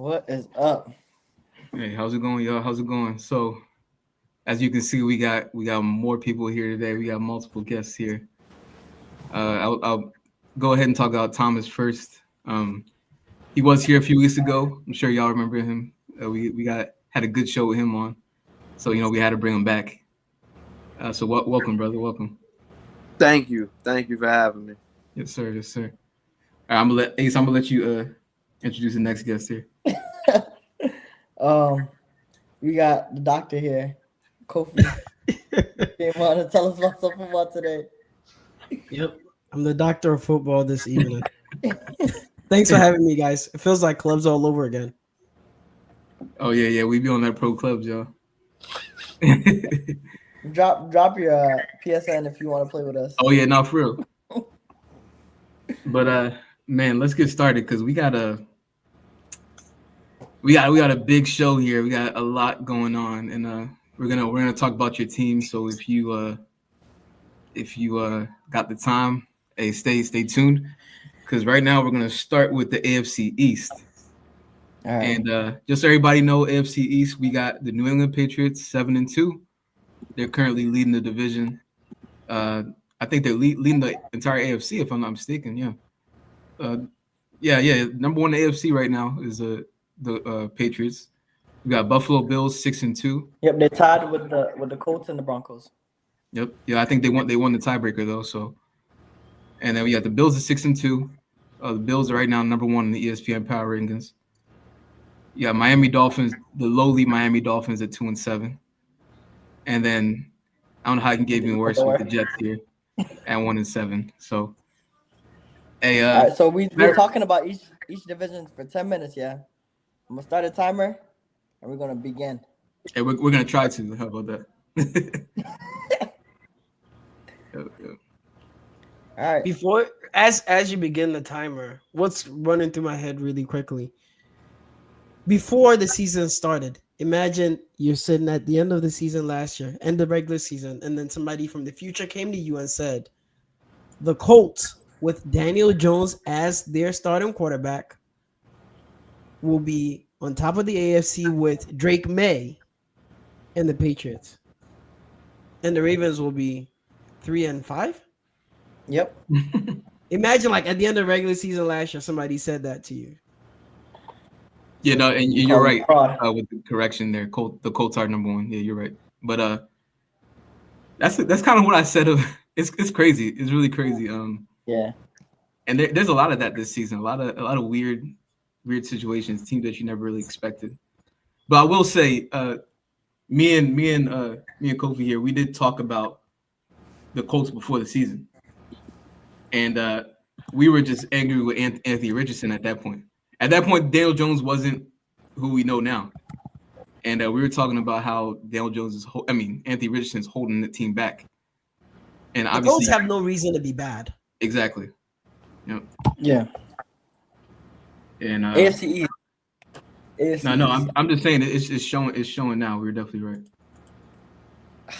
What is up? Hey, how's it going, y'all? How's it going? So, as you can see, we got more people here today. We got multiple guests here. I'll go ahead and talk about Thomas first. He was here a few weeks ago. I'm sure y'all remember him. We got had a good show with him on, so we had to bring him back. So welcome, brother. Welcome. Thank you. Thank you for having me. Yes, sir. Yes, sir. All right, I'm gonna let Ace. I'm gonna let you introduce the next guest here. We got the doctor here, Kofi. Came on to tell us about some football today. Yep, I'm the doctor of football this evening. Thanks for having me, guys. It feels like clubs all over again. Oh yeah. We be on that pro clubs, y'all. Drop your PSN if you want to play with us. Oh yeah, no, for real. But man, let's get started because we got a big show here. We got a lot going on, and we're gonna talk about your team. So if you got the time, hey, stay tuned because right now we're gonna start with the AFC East. All right. And just so everybody know, AFC East, we got the New England Patriots 7-2. They're currently leading the division. I think they're leading the entire AFC, if I'm not mistaken. Yeah. Number one in the AFC right now is the Patriots. We got Buffalo Bills 6-2. Yep, they're tied with the Colts and the Broncos. Yep. Yeah, I think they won the tiebreaker though. So, and then we got the Bills at 6-2. The Bills are right now number one in the ESPN power rankings. Yeah, Miami Dolphins, the lowly Miami Dolphins at 2-7. And then I don't know how I can get even worse with the Jets here at 1-7. So, hey, all right, so we're talking about each division for 10 minutes. Yeah, I'm gonna start a timer, and we're gonna begin. Hey, we're gonna try to. How about that? All right. Before, as you begin the timer, what's running through my head really quickly? Before the season started, imagine you're sitting at the end of the season last year, end of regular season, and then somebody from the future came to you and said, the Colts, with Daniel Jones as their starting quarterback, will be on top of the AFC with Drake May and the Patriots. And the Ravens will be 3-5? Yep. Imagine like at the end of regular season last year, somebody said that to you. Yeah, no, and you're right with the correction there. The Colts are number one. Yeah, you're right. But that's kind of what I said. It's crazy. It's really crazy. Yeah. And there's a lot of that this season. A lot of weird situations, teams that you never really expected. But I will say, me and Kofi here, we did talk about the Colts before the season, and we were just angry with Anthony Richardson at that point. At that point, Daniel Jones wasn't who we know now. And we were talking about how Daniel Jones Anthony Richardson is holding the team back. And the obviously, Colts have no reason to be bad. Exactly. Yep. Yeah. And AFC East. No, I'm just saying it's showing now. We're definitely right.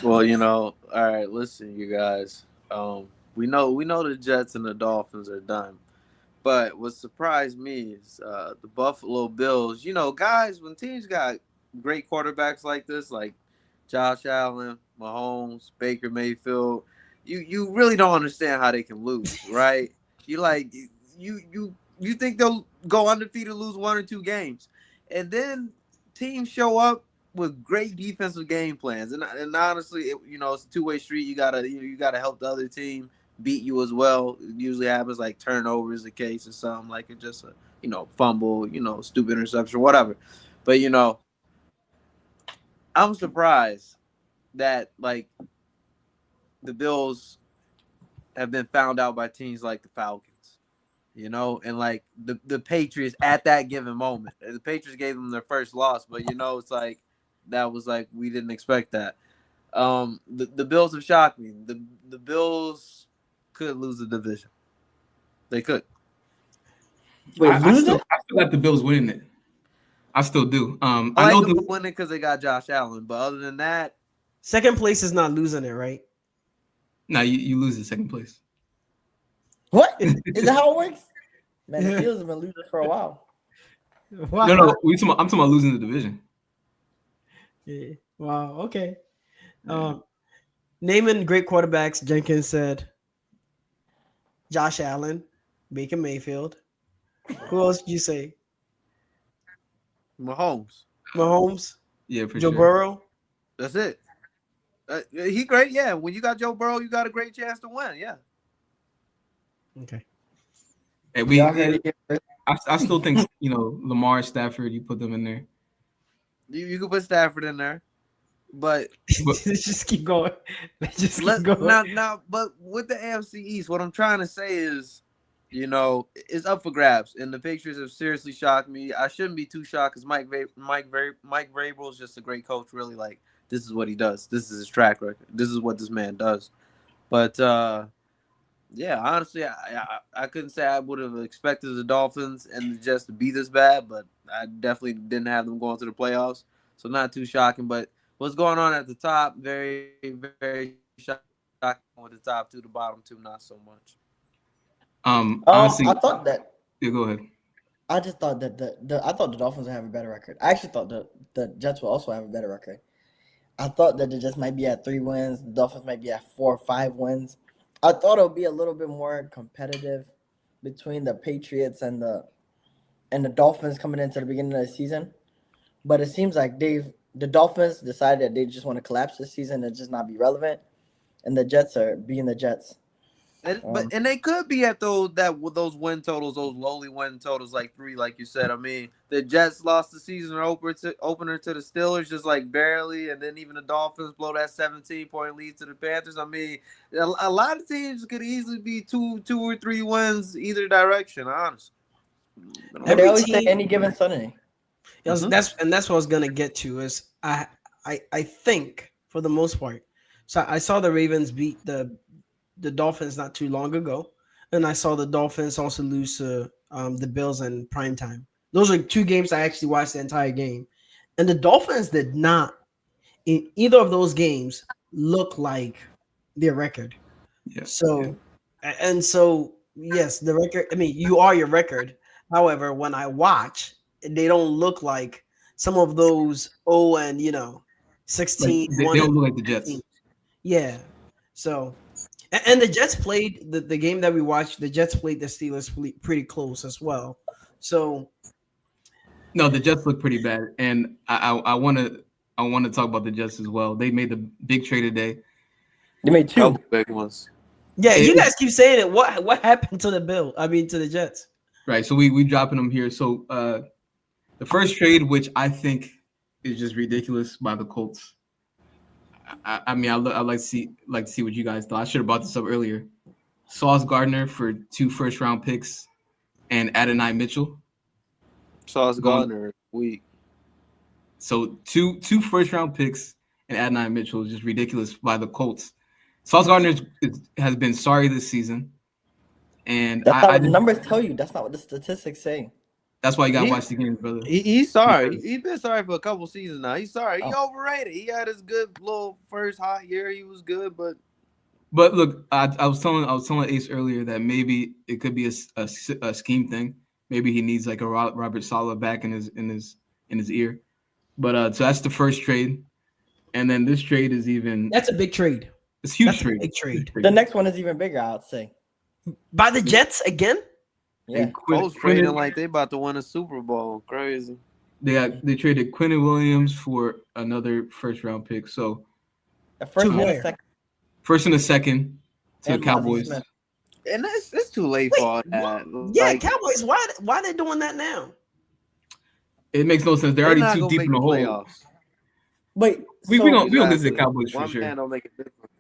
Well, all right, listen, you guys. We know the Jets and the Dolphins are done. But what surprised me is the Buffalo Bills. Guys, when teams got great quarterbacks like this, like Josh Allen, Mahomes, Baker Mayfield, you really don't understand how they can lose, right? You think they'll go undefeated, lose 1 or 2 games, and then teams show up with great defensive game plans, and honestly, it's a two-way street. You gotta help the other team beat you as well. It usually happens like turnovers, the case or something like it, just a fumble, stupid interception, whatever. But I'm surprised that like the Bills have been found out by teams like the Falcons, and like the Patriots at that given moment. The Patriots gave them their first loss, but it's like that was like we didn't expect that. The Bills have shocked me. The Bills could lose the division. They could. Wait, I still got the Bills winning it. I still do. I know them winning because they got Josh Allen, but other than that, second place is not losing it, right? No, you lose the second place. What? Is that how it works? Man, the Bills have been losing for a while. Wow. No, I'm talking about losing the division. Yeah. Wow. Okay. Naming great quarterbacks, Jenkins said Josh Allen, Baker Mayfield. Who else did you say? Mahomes. Mahomes, Yeah, for Joe sure. Burrow. That's it. He great. Yeah. When you got Joe Burrow, you got a great chance to win. Yeah. Okay. And Y'all heard it here first. I still think Lamar, Stafford, you put them in there. You can put Stafford in there, but Let's just keep going. Let's just keep going. now. But with the AFC East, what I'm trying to say is, it's up for grabs, and the Patriots have seriously shocked me. I shouldn't be too shocked because Mike Vrabel is just a great coach. Really, like, this is what he does. This is his track record. This is what this man does. But yeah, honestly, I couldn't say I would have expected the Dolphins and the Jets to be this bad, but I definitely didn't have them going to the playoffs. So not too shocking. But what's going on at the top, very, very shocking with the top two, the bottom two, not so much. Honestly, I thought that. yeah, go ahead. I just thought that I thought the Dolphins would have a better record. I actually thought the Jets will also have a better record. I thought that the Jets might be at 3 wins. The Dolphins might be at 4 or 5 wins. I thought it would be a little bit more competitive between the Patriots and the Dolphins coming into the beginning of the season. But it seems like the Dolphins decided that they just want to collapse this season and just not be relevant. And the Jets are being the Jets. And they could be at those win totals, those lowly win totals, like 3, like you said. I mean, the Jets lost the season opener to the Steelers, just like barely, and then even the Dolphins blow that 17-point lead to the Panthers. I mean, a lot of teams could easily be 2 or 3 wins either direction. Honestly, And they always say any given Sunday. That's what I was gonna get to. Is I think for the most part. So I saw the Ravens beat the Dolphins not too long ago, and I saw the Dolphins also lose to the Bills in prime time. Those are 2 games I actually watched the entire game, and the Dolphins did not in either of those games look like their record. Yeah. So so yes, the record. I mean, you are your record. However, when I watch, they don't look like some of those 16. Like, they don't look like the Jets. Yeah. So. And the Jets played the game that we watched. The Jets played the Steelers pretty close as well. So, no, the Jets look pretty bad, and I want to talk about the Jets as well. They made the big trade today. They made 2 big ones. Yeah, you guys keep saying it. What happened to the Jets? Right. So we dropping them here. So the first trade, which I think is just ridiculous by the Colts. I mean, I like to see what you guys thought. I should have brought this up earlier. Sauce Gardner for 2 first-round picks and Adonai Mitchell. Sauce Gardner, weak. So two first-round picks and Adonai Mitchell is just ridiculous by the Colts. Sauce Gardner has been sorry this season, and that's not what the numbers tell you. That's not what the statistics say. That's why you got to watch the games, brother. He's sorry. He's been sorry for a couple seasons now. He's sorry. He overrated. He had his good little first hot year. He was good, but look, I was telling Ace earlier that maybe it could be a scheme thing. Maybe he needs like a Robert Saleh back in his ear. But so that's the first trade, and then this trade is even. That's a big trade. It's a huge trade. Big trade. The next one is even bigger, I'd say. By the Jets again. Yeah, Colts trading like they about to win a Super Bowl. Crazy. They traded Quinnen Williams for another first-round pick. So a first and a second. First and a second to the Cowboys. And it's too late for all that. Yeah, Cowboys. Why are they doing that now? It makes no sense. They're already too deep in the hole. Playoffs. Wait, we don't visit the Cowboys for sure. Man don't make it different.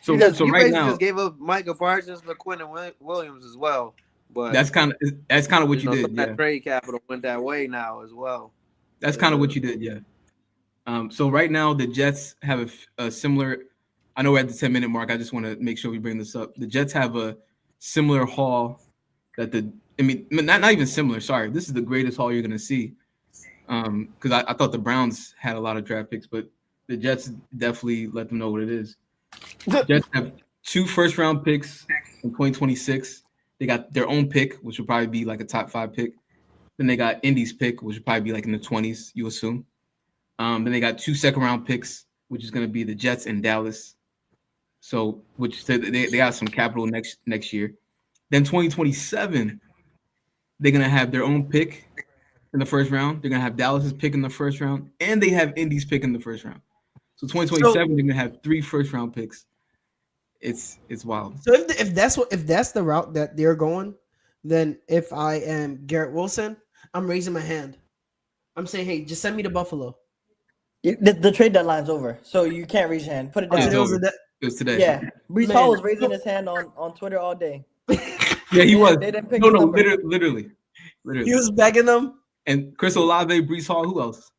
So you right now, just gave up Micah Parsons for Quinnen Williams as well. But that's kind of what you did. That trade capital went that way now as well. That's kind of what you did, yeah. So right now the Jets have a similar. I know we're at the 10-minute mark. I just want to make sure we bring this up. The Jets have a similar haul not even similar. Sorry, this is the greatest haul you're going to see. Because I thought the Browns had a lot of draft picks, but the Jets definitely let them know what it is. The Jets have 2 first-round picks in 2026. They got their own pick, which will probably be like a top 5 pick. Then they got Indy's pick, which would probably be like in the 20s, you assume. Then they got 2 second-round picks, which is going to be the Jets and Dallas. So, which they got some capital next year. Then 2027, they're going to have their own pick in the first round. They're going to have Dallas's pick in the first round, and they have Indy's pick in the first round. So 2027, they're going to have 3 first-round picks. It's wild. So if that's the route that they're going, then if I am Garrett Wilson, I'm raising my hand. I'm saying, hey, just send me to Buffalo. The trade deadline's over, so you can't raise your hand. Put it down. It was today. Yeah, Brees Hall was raising his hand on Twitter all day. Yeah, he was. They didn't pick No, his number. literally. He was begging them. And Chris Olave, Brees Hall, who else?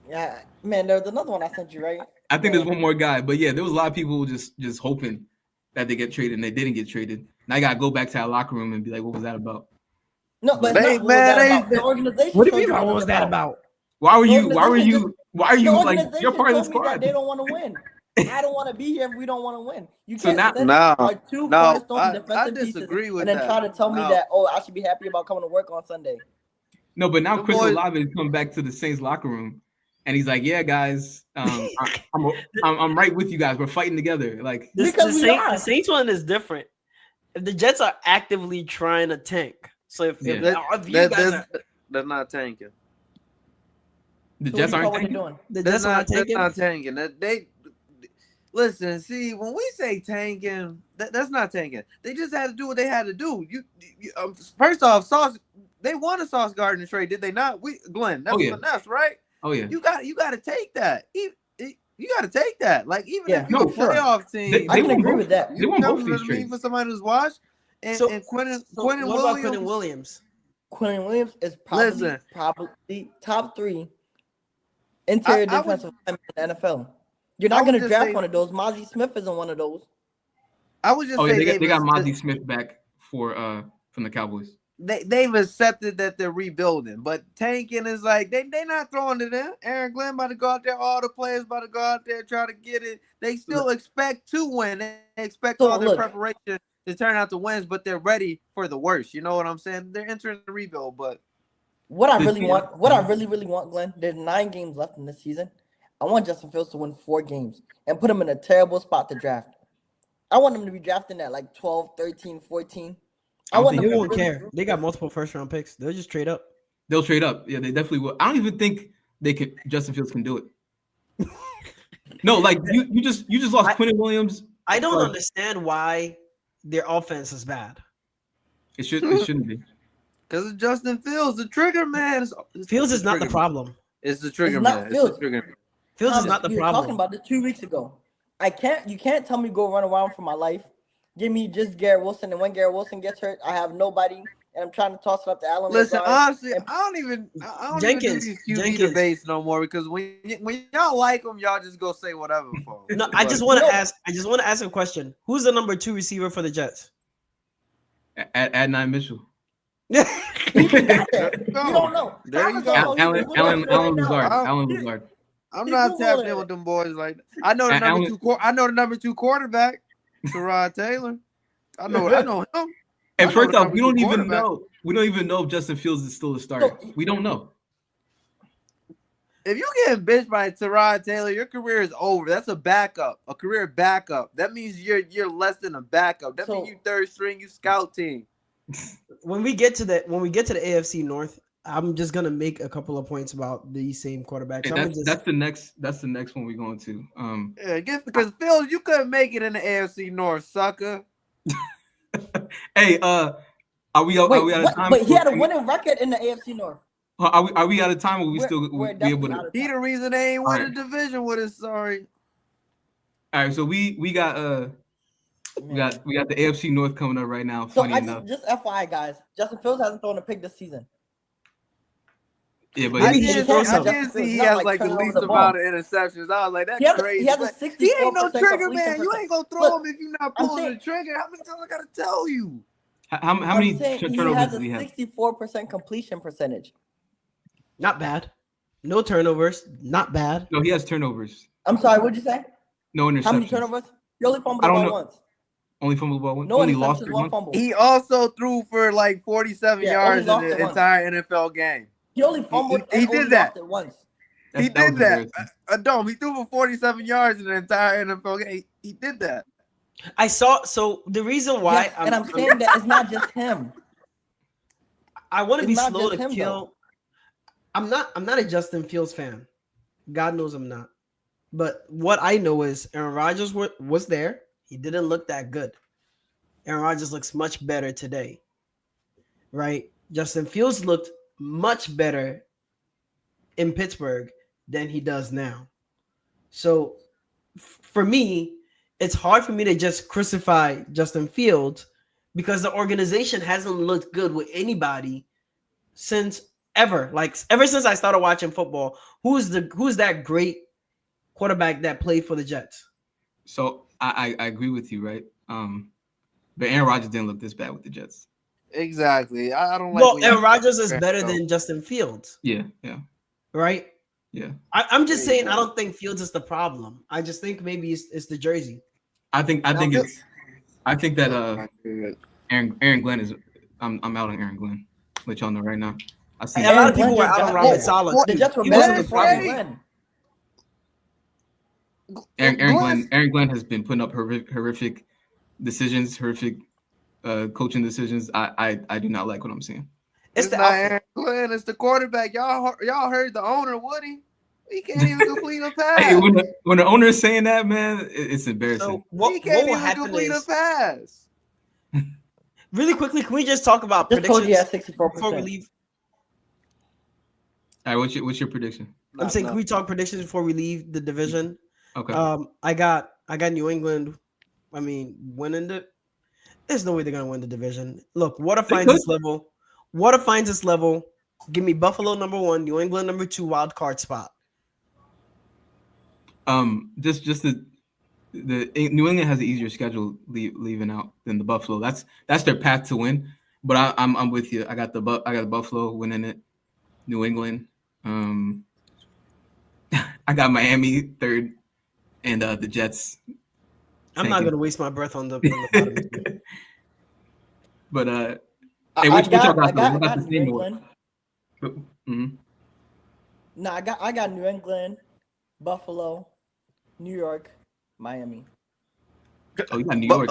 Yeah, man, there was another one I sent you, right? I think there's one more guy, but yeah, there was a lot of people just hoping that they get traded, and they didn't get traded. And I gotta go back to our locker room and be like, "What was that about?" No, but it's not, what was that about? The organization. What do you told mean? me What was that about? Why were The you organization like you're part of the told me that squad? they don't want to win. I don't want to be here if we don't want to win. You So can't now- send our two cornerstone defensive pieces disagree with and then that. try to tell me No. that I should be happy about coming to work on Sunday. No, but now The Chris boys- Olave has come back to the Saints locker room, and he's like, "Yeah, guys, I'm right with you guys. We're fighting together." Like, Because we are. The Saints one is different. If the Jets are actively trying to tank, so if you guys are, That's not tanking. the So Jets what aren't you tanking. doing? the That's Jets are not that's tanking, not tanking. They listen. See, when we say tanking, that's not tanking. They just had to do what they had to do. First off, they won a Sauce Gardner trade, did they not? Glenn, that's finesse, right? Oh yeah, You got to take that. You got to take that. Like even if you're no, a playoff team, I can won agree both- with that. They won both you these know what I mean, trades. for somebody who's watched and Quentin what about Williams. Quentin Williams? Quentin Williams is probably top 3 interior I would- defensive linemen in the NFL. You're I not would going to just draft say- one of those. Mozzie Smith isn't one of those. I would just Oh say yeah, they got Monty Smith back from the Cowboys. they've accepted that they're rebuilding, but tanking is like they not throwing it in. Aaron Glenn about to go out there, all the players about to go out there try to get it. They still expect to win. They expect all their preparation to turn out to wins, but they're ready for the worst. You know what I'm saying? They're entering the rebuild, but What I really want, Glenn, there's 9 games left in this season. I want Justin Fields to win 4 games and put him in a terrible spot to draft. I want him to be drafting at like 12, 13, 14. I want They them won't care. They got multiple first round picks. They'll just trade up. They'll trade up. Yeah, they definitely will. I don't even think Justin Fields can do it. No, like you just lost Quentin Williams. I don't understand why their offense is bad. It shouldn't be. because of Justin Fields, the trigger man. Fields is not the problem. It's the trigger It's man. not It's Fields. the trigger. Fields is not the we were problem. talking about this 2 weeks ago. You can't tell me go run around for my life. Give me just Garrett Wilson, and when Garrett Wilson gets hurt, I have nobody, and I'm trying to toss it up to Allen. Listen, Lazard. honestly, I don't even Jenkins, do these QB Jenkins. debates no more because when y'all like them, y'all just go say whatever for 'em. No, I just want to ask a question. Who's the number 2 receiver for the Jets? Adnan Mitchell. You don't know. There you go. Alan Lazard. Alan Lazard. I'm He not Googled tapped it. in with them boys like I know the number Alan- 2. I know the number 2 quarterback, Tyrod Taylor. I know him. And I know first the off, number we don't 2 even quarterback. know. We don't even know if Justin Fields is still a starter. No. We don't know. If you get bitched by Tyrod Taylor, your career is over. That's a backup, a career backup. That means you're less than a backup. That means you third string, you scout team. When we get to the AFC North, I'm just gonna make a couple of points about the same quarterbacks. Yeah, that's the next one we're going to. Yeah, because Phil, you couldn't make it in the AFC North, sucker. Hey, are we out of time? But he had a winning record in the AFC North. Are we out of time? Or we still we're be able definitely out to? of He time. the reason they ain't win All the division with us. Sorry. All right, so we got the AFC North coming up right now. So Funny enough, just FYI, guys, Justin Fields hasn't thrown a pick this season. yeah, but I Maybe he did, should throw I some. did see he Not has like like the turning over least the ball. amount of interceptions. I was like, that's He has crazy. a But 64% he ain't no trigger man. completion You ain't gonna throw Look, him if you're not I'm pulling saying- the trigger. How many times I gotta tell you? how many I'm saying turnovers he has does he a have? 64% completion percentage. Not bad. No turnovers. Not bad. No, he has turnovers. I'm sorry, what'd you say? No interceptions. How many turnovers? He only fumbled I the don't ball know. once. Only fumbled the ball once. No Only lost interceptions, it one once. fumble. He also threw for like 47 Yeah, only yards in lost the it once. entire NFL game. He only fumbled he and did only that. lost it once. He That did was that. embarrassing. Dome. He threw for 47 yards in the entire NFL game. He did that. I saw. So the reason why Yes, and I'm saying that it's not just him. I want to It's be not slow just to him, kill. though. I'm not a Justin Fields fan. God knows I'm not. But what I know is Aaron Rodgers was there. He didn't look that good. Aaron Rodgers looks much better today. Right? Justin Fields looked much better in Pittsburgh than he does now. So for me, it's hard for me to just crucify Justin Fields because the organization hasn't looked good with anybody since ever. Like ever since I started watching football, who's that great quarterback that played for the Jets? So I agree with you, right? But Aaron Rodgers didn't look this bad with the Jets. Exactly. I don't like. Well, when Aaron you- Rodgers is better than Justin Fields, Yeah. right? Yeah. I'm just saying I don't think Fields is the problem. I just think maybe it's the jersey. I think that Aaron Glenn is. I'm out on Aaron Glenn. Let y'all know right now. I see A lot of Glenn people were just out on got Robert there. Saleh. The Jets were He better wasn't than the problem. Glenn. Aaron Glenn has been putting up horrific decisions, horrific coaching decisions. I do not like what I'm seeing. It's It's the not outfit. Aaron Glenn. It's the quarterback. Y'all heard the owner Woody. He can't even complete a pass. Hey, when the owner is saying that, man, it's embarrassing. So He what can't will even happen complete a is pass. really quickly. Can we just talk about Just told you predictions at before we 64%. leave? All right, what's your prediction? I'm saying, can we talk predictions before we leave the division? Okay. I got New England. I mean, winning the. There's no way they're gonna win the division. Look, water finds its level. Water finds its level. Give me Buffalo number 1, New England number 2, wild card spot. Just the New England has an easier schedule leaving out than the Buffalo. That's their path to win. But I'm with you. I got the Buffalo winning it. New England. I got Miami third, and the Jets. I'm not gonna waste my breath on the bottom two. But I got New England. Mm-hmm. No, I got New England, Buffalo, New York, Miami. Oh, you got New York.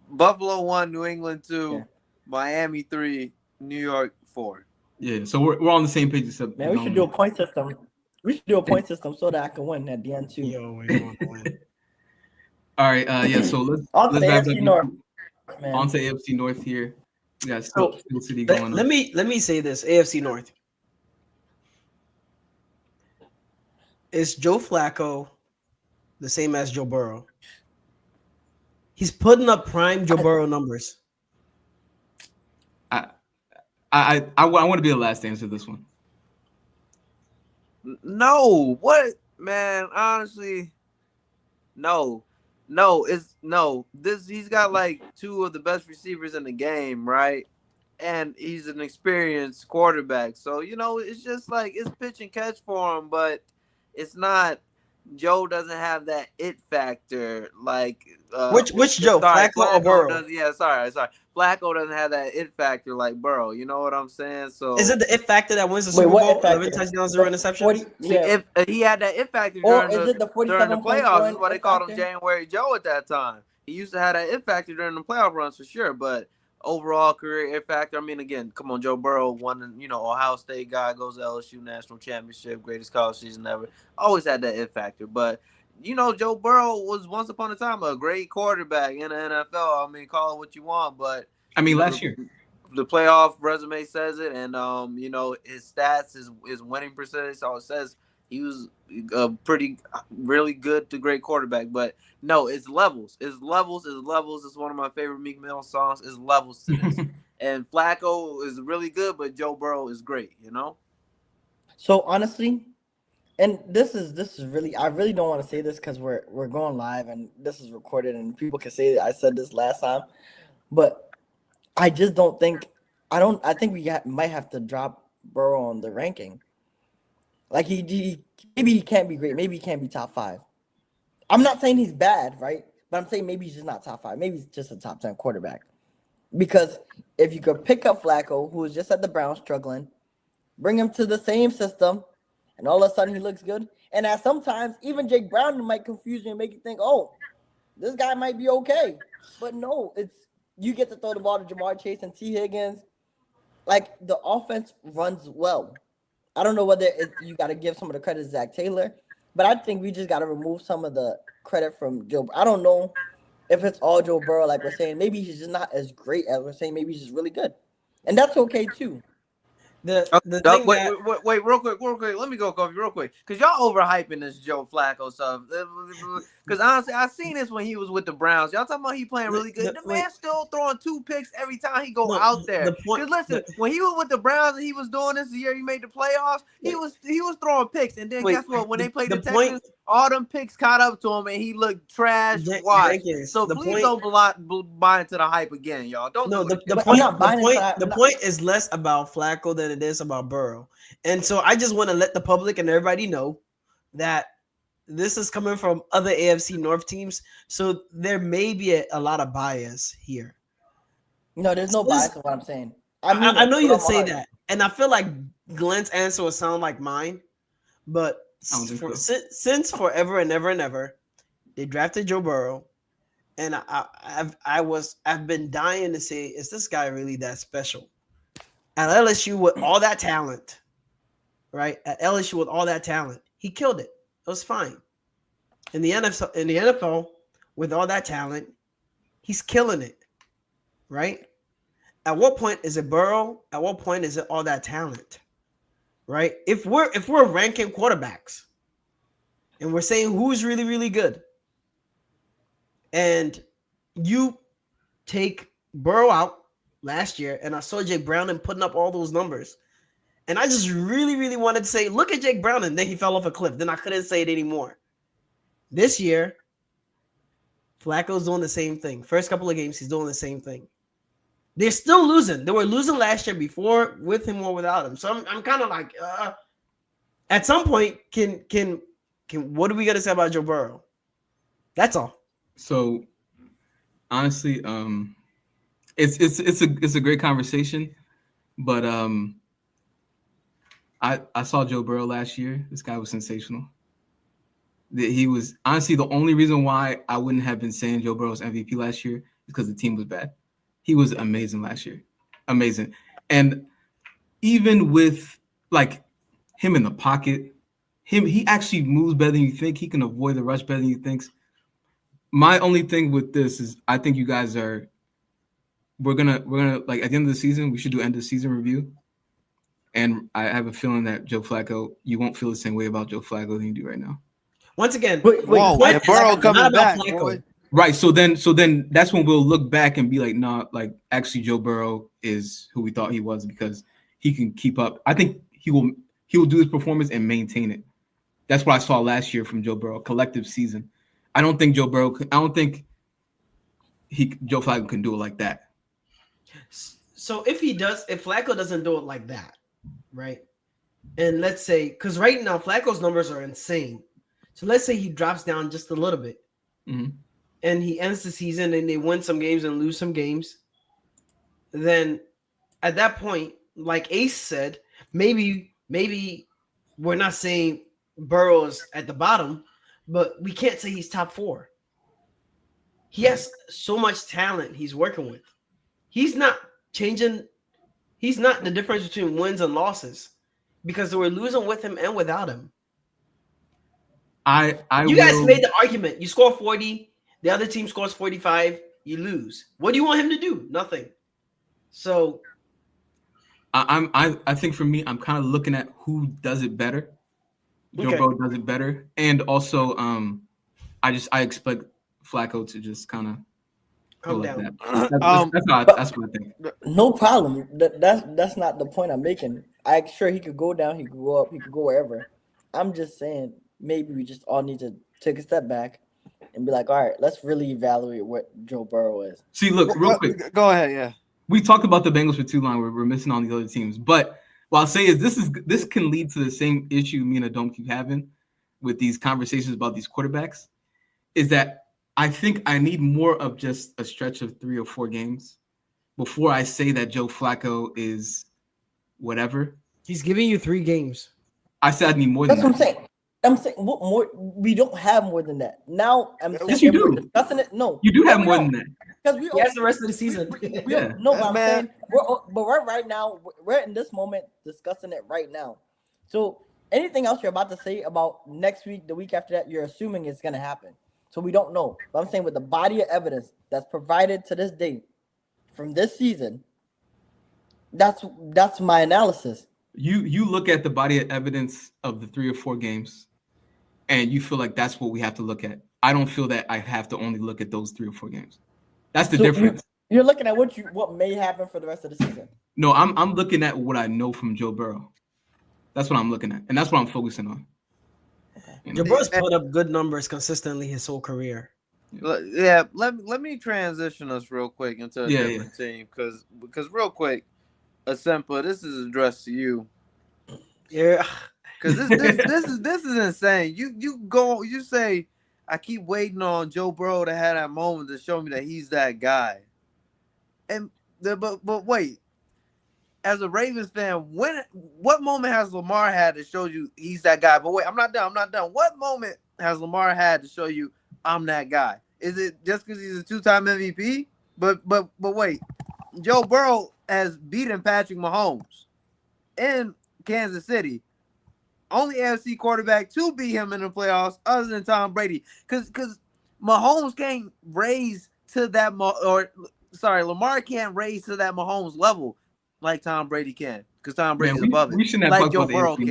Buffalo 1, New England 2, Yeah. Miami 3, New York 4. Yeah, so we're on the same page. Except Man, we should do a point system. We should do a point system so that I can win at the end too. Yo, we want to win. All right, yeah. So let's On to the wrap AFC up. North, man. On to AFC North here. We got So, Steel City going on. Let me say this: AFC North. Is Joe Flacco the same as Joe Burrow? He's putting up prime Joe Burrow numbers. I want to be the last to answer this one. No, what, man? Honestly, no. He's got like 2 of the best receivers in the game, right? And he's an experienced quarterback, so it's just like it's pitch and catch for him, but it's not. Joe doesn't have that it factor like Which Joe, Flacco or Burrow? Sorry. Flacco doesn't have that it factor like Burrow. You know what I'm saying? So Is it the it factor that wins the Wait, Super what Bowl? it factor? 11 touchdowns, 0 interceptions. Yeah. if he had that it factor Or during is it the during 47 the points playoffs, going is why they it called him factor? January Joe at that time. He used to have that it factor during the playoff runs for sure, but overall career it factor. I mean, again, come on, Joe Burrow won, Ohio State guy, goes to LSU national championship, greatest college season ever. Always had that it factor, but Joe Burrow was once upon a time a great quarterback in the NFL. I mean, call it what you want, but I mean, last year the playoff resume says it, and his stats, his winning percentage, all it says he was a really good to great quarterback. But no, it's levels. It's levels. It's one of my favorite Meek Mill songs. It's levels to this. And Flacco is really good, but Joe Burrow is great. So honestly, and this is really, I really don't want to say this because we're going live and this is recorded and people can say that I said this last time, but I just don't think I think we might have to drop Burrow on the ranking. Like he maybe he can't be great, maybe he can't be top 5. I'm not saying he's bad, right? but I'm saying maybe he's just not top 5. Maybe he's just a top 10 quarterback. Because if you could pick up Flacco, who was just at the Browns struggling, bring him to the same system, and all of a sudden he looks good. And at sometimes even Jake Brown might confuse you and make you think, oh, this guy might be okay. But no, it's you get to throw the ball to Jamar Chase and T. Higgins. Like the offense runs well. I don't know whether you got to give some of the credit to Zach Taylor, but I think we just got to remove some of the credit from Joe. I don't know if it's all Joe Burrow, like we're saying. Maybe he's just not as great as we're saying. Maybe he's just really good, and that's okay too. The thing that, Wait, real quick. Let me go, Kofi, real quick, because y'all overhyping this Joe Flacco stuff. Because honestly, I seen this when he was with the Browns. Y'all talking about he playing really good. The man still throwing 2 picks every time he go out there. Because listen, when he was with the Browns and he was doing this the year he made the playoffs, he was throwing picks. And then guess what? When they played the Texans, all them picks caught up to him and he looked trash. So please don't buy into the hype again, y'all. Don't. No, the point is less about Flacco than it is about Burrow. And so I just want to let the public and everybody know that this is coming from other AFC North teams. So there may be a lot of bias here. No, there's no bias in what I'm saying. I know you'd say that. And I feel like Glenn's answer will sound like mine. But since forever and ever and ever, they drafted Joe Burrow. And I've been dying to say, is this guy really that special? At LSU with all that talent, right? At LSU with all that talent, he killed it. It was fine. In the NFL with all that talent, he's killing it, right? At what point is it Burrow? At what point is it all that talent, right? If we're ranking quarterbacks, and we're saying who's really really good, and you take Burrow out last year, and I saw Jake Browning putting up all those numbers. And I just really, really wanted to say, look at Jake Browning. Then he fell off a cliff. Then I couldn't say it anymore. This year, Flacco's doing the same thing. First couple of games, he's doing the same thing. They're still losing. They were losing last year before, with him or without him. So I'm kind of like, at some point, can what are we gonna say about Joe Burrow? That's all. So honestly, it's a great conversation, but I saw Joe Burrow last year. This guy was sensational. He was honestly the only reason why I wouldn't have been saying Joe Burrow's MVP last year is because the team was bad. He was amazing last year, amazing, and even with like him in the pocket, he actually moves better than you think. He can avoid the rush better than you think. My only thing with this is I think you guys are. We're gonna like at the end of the season we should do end of season review, and I have a feeling that Joe Flacco, you won't feel the same way about Joe Flacco than you do right now. Once again, Burrow coming back, boy. Right. So then that's when we'll look back and be like, nah, like actually Joe Burrow is who we thought he was because he can keep up. I think he will do his performance and maintain it. That's what I saw last year from Joe Burrow, collective season. I don't think Joe Flacco can do it like that. So if Flacco doesn't do it like that, right? And let's say, because right now Flacco's numbers are insane. So let's say he drops down just a little bit, and he ends the season and they win some games and lose some games. Then at that point, like Ace said, maybe we're not saying Burrow's at the bottom, but we can't say he's top 4. He has so much talent he's working with. He's not changing. He's not the difference between wins and losses because we're losing with him and without him. You guys made the argument. You score 40, the other team scores 45, you lose. What do you want him to do? Nothing. So I think for me, I'm kind of looking at who does it better. Joe Burrow does it better, and also I expect Flacco to just kind of come down. That's what I think. No problem. That's not the point I'm making. I'm sure he could go down, he could go up, he could go wherever. I'm just saying maybe we just all need to take a step back and be like, all right, let's really evaluate what Joe Burrow is. See, look, real quick. Go ahead, yeah. We talked about the Bengals for too long. We're missing on the other teams, but what I'll say is this can lead to the same issue me and Adom keep having with these conversations about these quarterbacks. Is that I think I need more of just a stretch of 3 or 4 games before I say that Joe Flacco is whatever. He's giving you 3 games. I said I need more That's than what that. I'm saying. I'm saying what more? We don't have more than that. Now I'm saying Yes, you if we're do. discussing it. No, You do no, have we more don't. than that. Because we He has the rest of the season. Yeah. No, but I'm Man. saying but right now we're in this moment discussing it right now. So anything else you're about to say about next week, the week after that, you're assuming it's gonna happen. So we don't know. But I'm saying with the body of evidence that's provided to this date from this season, that's my analysis. You look at the body of evidence of the 3 or 4 games, and you feel like that's what we have to look at. I don't feel that I have to only look at those 3 or 4 games. That's the So difference. you're looking at what may happen for the rest of the season. No, I'm looking at what I know from Joe Burrow. That's what I'm looking at, and that's what I'm focusing on. You know? Jabbar's put up good numbers consistently his whole career. Yeah, let me transition us real quick into a Yeah, different team because real quick, Asempa, this is addressed to you Yeah. because this is insane. You say I keep waiting on Joe Burrow to have that moment to show me that he's that guy, but wait. As a Ravens fan, what moment has Lamar had to show you he's that guy? But wait, I'm not done. What moment has Lamar had to show you I'm that guy? Is it just because he's a 2-time MVP? But wait, Joe Burrow has beaten Patrick Mahomes in Kansas City. Only AFC quarterback to beat him in the playoffs other than Tom Brady. Because Mahomes can't raise to that Lamar can't raise to that Mahomes level like Tom Brady can, because Tom Brady's above it. We shouldn't have like talked Joe about Burrow the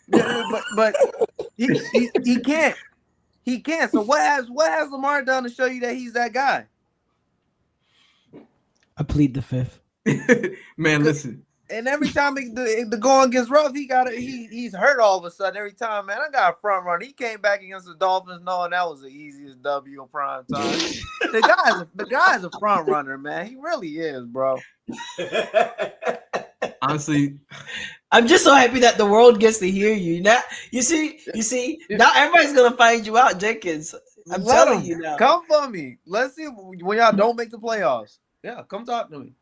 AFC can. but he can't. He can't. So what has Lamar done to show you that he's that guy? I plead the fifth. Man, listen. And every time the going gets rough, he's hurt all of a sudden. Every time, man, I got a front runner. He came back against the Dolphins knowing that was the easiest W in prime time. the guy's a front runner, man. He really is, bro. Honestly, I'm just so happy that the world gets to hear you. Now you see, now everybody's gonna find you out, Jenkins. I'm telling you now. Come for me. Let's see when y'all don't make the playoffs. Yeah, come talk to me.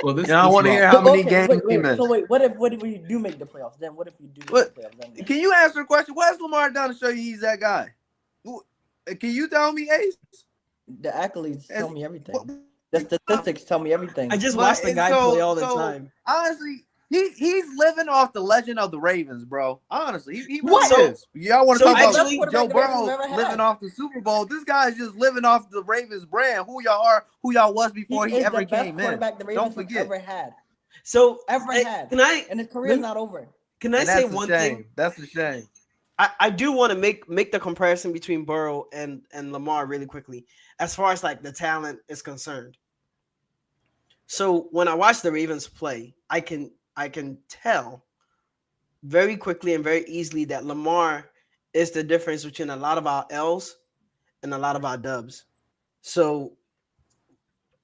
well, this I want to hear how many games we missed. So what if we do make the playoffs? Then what if you do make the playoffs? Then? Can you answer a question? What has Lamar done to show you he's that guy? Can you tell me, Ace? The accolades tell me everything. The statistics tell me everything. I just watch the guy play all the time. Honestly, he's living off the legend of the Ravens, bro. Honestly, he really What? is. Y'all want to talk actually, about Joe Burrow living off the Super Bowl? This guy is just living off the Ravens brand. Who y'all are, who y'all was before he ever came in. Don't forget. Ever had. So had. And his career's not over. Can I say one thing? That's a shame. I do want to make the comparison between Burrow and Lamar really quickly, as far as like the talent is concerned. So when I watch the Ravens play, I can tell very quickly and very easily that Lamar is the difference between a lot of our L's and a lot of our dubs. So,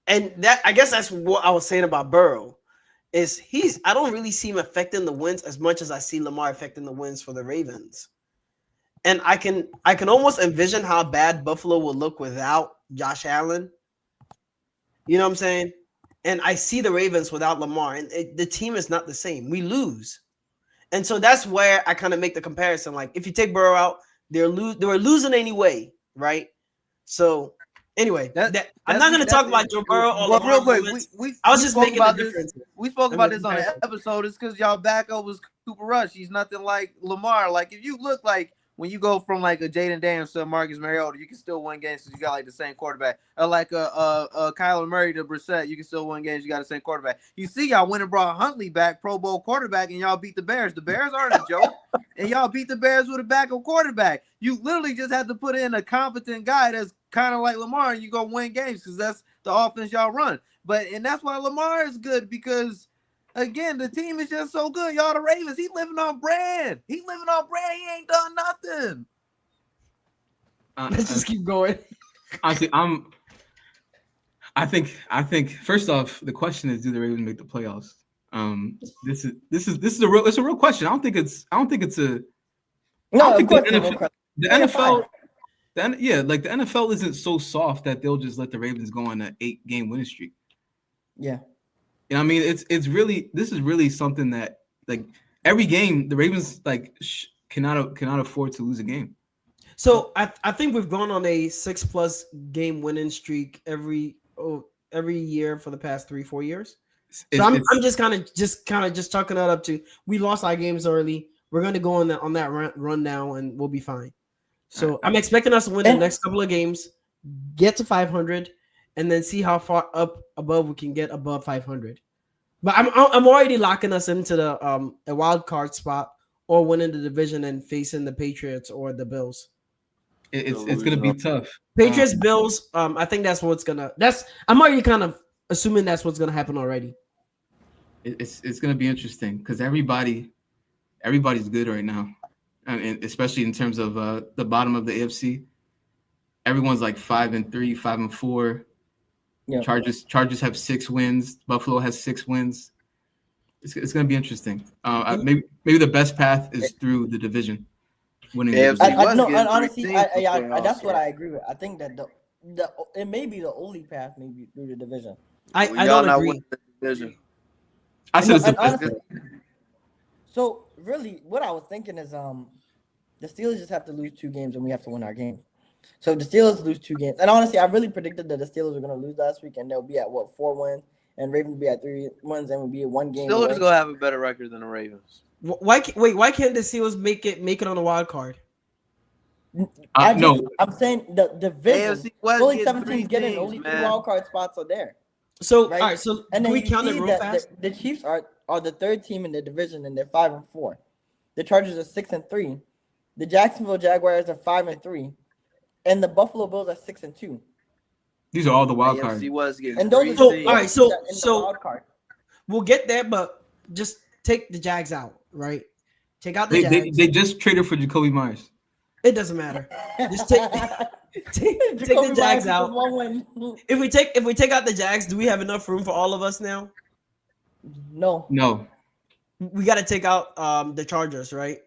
and that, I guess that's what I was saying about Burrow, is I don't really see him affecting the wins as much as I see Lamar affecting the wins for the Ravens. And I can almost envision how bad Buffalo will look without Josh Allen. You know what I'm saying? And I see the Ravens without Lamar, and the team is not the same. We lose. And so that's where I kind of make the comparison. Like, if you take Burrow out, they were losing anyway, right? So, anyway, I'm not going to talk about Joe Burrow or Lamar. Real quick, I was just making about this. We spoke about this on the episode. It's because y'all backup was Cooper Rush. He's nothing like Lamar. Like, if you look like, when you go from like a Jaden Daniels to Marcus Mariota, you can still win games because you got like the same quarterback. Or like a Kyler Murray to Brissett, you can still win games. You got the same quarterback. You see, y'all went and brought Huntley back, Pro Bowl quarterback, and y'all beat the Bears. The Bears aren't a joke, and y'all beat the Bears with a backup quarterback. You literally just had to put in a competent guy that's kind of like Lamar, and you go win games because that's the offense y'all run. And that's why Lamar is good, because again, the team is just so good. Y'all the Ravens. He living on brand. He ain't done nothing. Let's just keep going. Honestly, I think first off, the question is, do the Ravens make the playoffs? This is a real question. I don't think it's a. No, I think the like the NFL isn't so soft that they'll just let the Ravens go on an 8-game winning streak. Yeah. You know what I mean? It's really this is really something that like every game the Ravens like cannot afford to lose a game. So I think we've gone on a 6+ game winning streak every year for the past 3-4 years. So I'm just kind of chalking that up to we lost our games early. We're going to go on that run now and we'll be fine. So I'm expecting us to win the next couple of games, get to 500, and then see how far up above we can get above 500. But I'm already locking us into the a wild card spot or winning the division and facing the Patriots or the Bills. It's gonna be tough. Patriots, Bills. I think that's what's gonna. I'm already kind of assuming that's what's gonna happen already. It's gonna be interesting because everybody's good right now, and especially in terms of the bottom of the AFC. Everyone's like 5-3, 5-4. Yeah. Chargers have 6 wins. Buffalo has 6 wins. It's gonna be interesting. Maybe the best path is through the division. Winning the division. Honestly, that's what I agree with. I think that it may be the only path, maybe through the division. I don't agree. I said it's the best. So really, what I was thinking is, the Steelers just have to lose 2 games, and we have to win our game. So if the Steelers lose 2 games, and honestly, I really predicted that the Steelers were going to lose last week, and they'll be at 4 wins, and Ravens will be at 3 wins, and will be at 1 game. Steelers gonna have a better record than the Ravens. Why can't the Steelers make it on the wild card? No, I'm saying the division. AFC West only 7 teams getting, only 3 wild card spots are there. So right? All right, so and can we count it real fast? The Chiefs are the 3rd team in the division, and they're 5-4. The Chargers are 6-3. The Jacksonville Jaguars are 5-3, and the Buffalo Bills are 6-2. These are all the wild cards. And those all right. So wild card. We'll get there, but just take the Jags out, right? Take out the Jags. They just traded for Jacoby Myers. It doesn't matter. Just take the Jags out. If we take out the Jags, do we have enough room for all of us now? No. We got to take out the Chargers, right?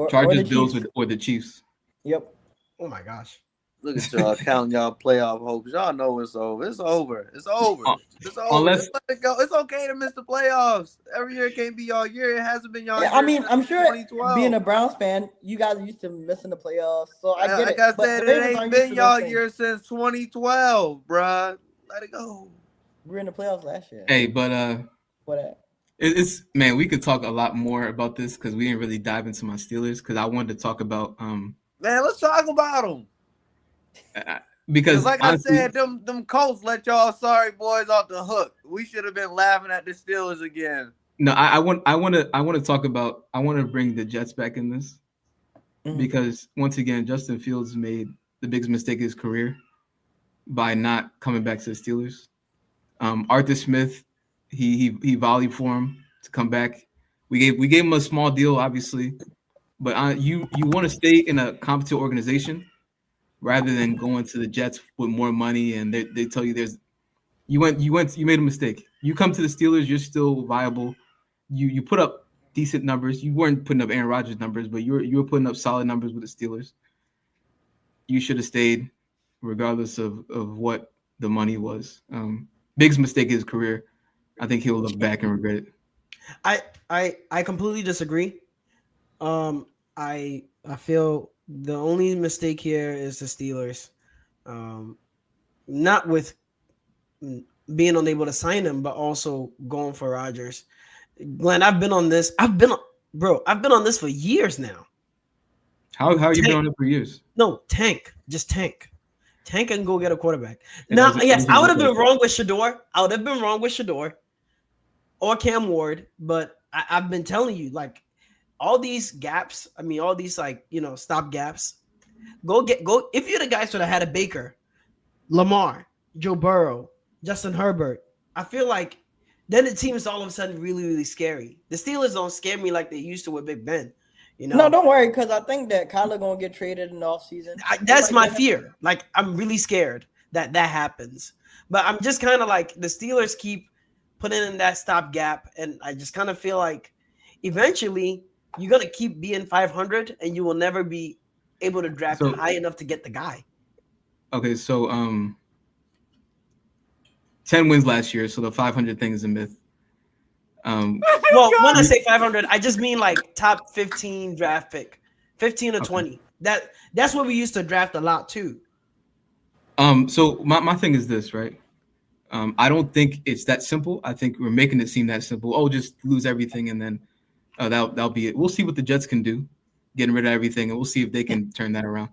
Chargers, Bills, or the Chiefs. Yep. Oh my gosh. Look at y'all counting y'all playoff hopes. Y'all know it's over. It's over. It's over. It's over. Unless, let it go. It's okay to miss the playoffs. Every year can't be y'all year. It hasn't been y'all year. I mean, I'm sure being a Browns fan, you guys are used to missing the playoffs. So I get it. Like I said, it ain't been y'all year since 2012, bruh. Let it go. We were in the playoffs last year. Hey, but what? It's man, we could talk a lot more about this because we didn't really dive into my Steelers because I wanted to talk about Man, let's talk about them. Because like honestly, I said, them Colts let y'all sorry boys off the hook. We should have been laughing at the Steelers again. No, I want to talk about. I want to bring the Jets back in this because once again, Justin Fields made the biggest mistake of his career by not coming back to the Steelers. Arthur Smith, he volleyed for him to come back. We gave him a small deal, obviously, but you want to stay in a competent organization rather than going to the Jets with more money and they tell you you made a mistake. You come to the Steelers, you're still viable. You put up decent numbers. You weren't putting up Aaron Rodgers numbers, but you were putting up solid numbers with the Steelers. You should have stayed regardless of what the money was. Biggest mistake of his career. I think he'll look back and regret it. I completely disagree. I feel the only mistake here is the Steelers, not with being unable to sign him, but also going for Rodgers. Glenn, I've been on this. I've been on this for years now. How you been on it for years? No, tank and go get a quarterback. Now, yes, I would have been wrong with Shador. Or Cam Ward, but I've been telling you, like, all these gaps, all these, stop gaps, go if you're the guys that had a Baker, Lamar, Joe Burrow, Justin Herbert, I feel like then the team is all of a sudden really, really scary. The Steelers don't scare me like they used to with Big Ben. No, don't worry, because I think that Kyler going to get traded in the offseason. That's my fear. Like, I'm really scared that happens. But I'm just kind of like, the Steelers keep putting in that stopgap, and I just kind of feel like eventually you're going to keep being 500 and you will never be able to draft high enough to get the guy. Okay, so 10 wins last year, so the 500 thing is a myth. Well, when I say 500, I just mean like top 15 draft pick, 15 or 20. That's what we used to draft a lot too. So my thing is this, right? I don't think it's that simple. I think we're making it seem that simple. Oh, just lose everything and then that'll be it. We'll see what the Jets can do, getting rid of everything, and we'll see if they can turn that around.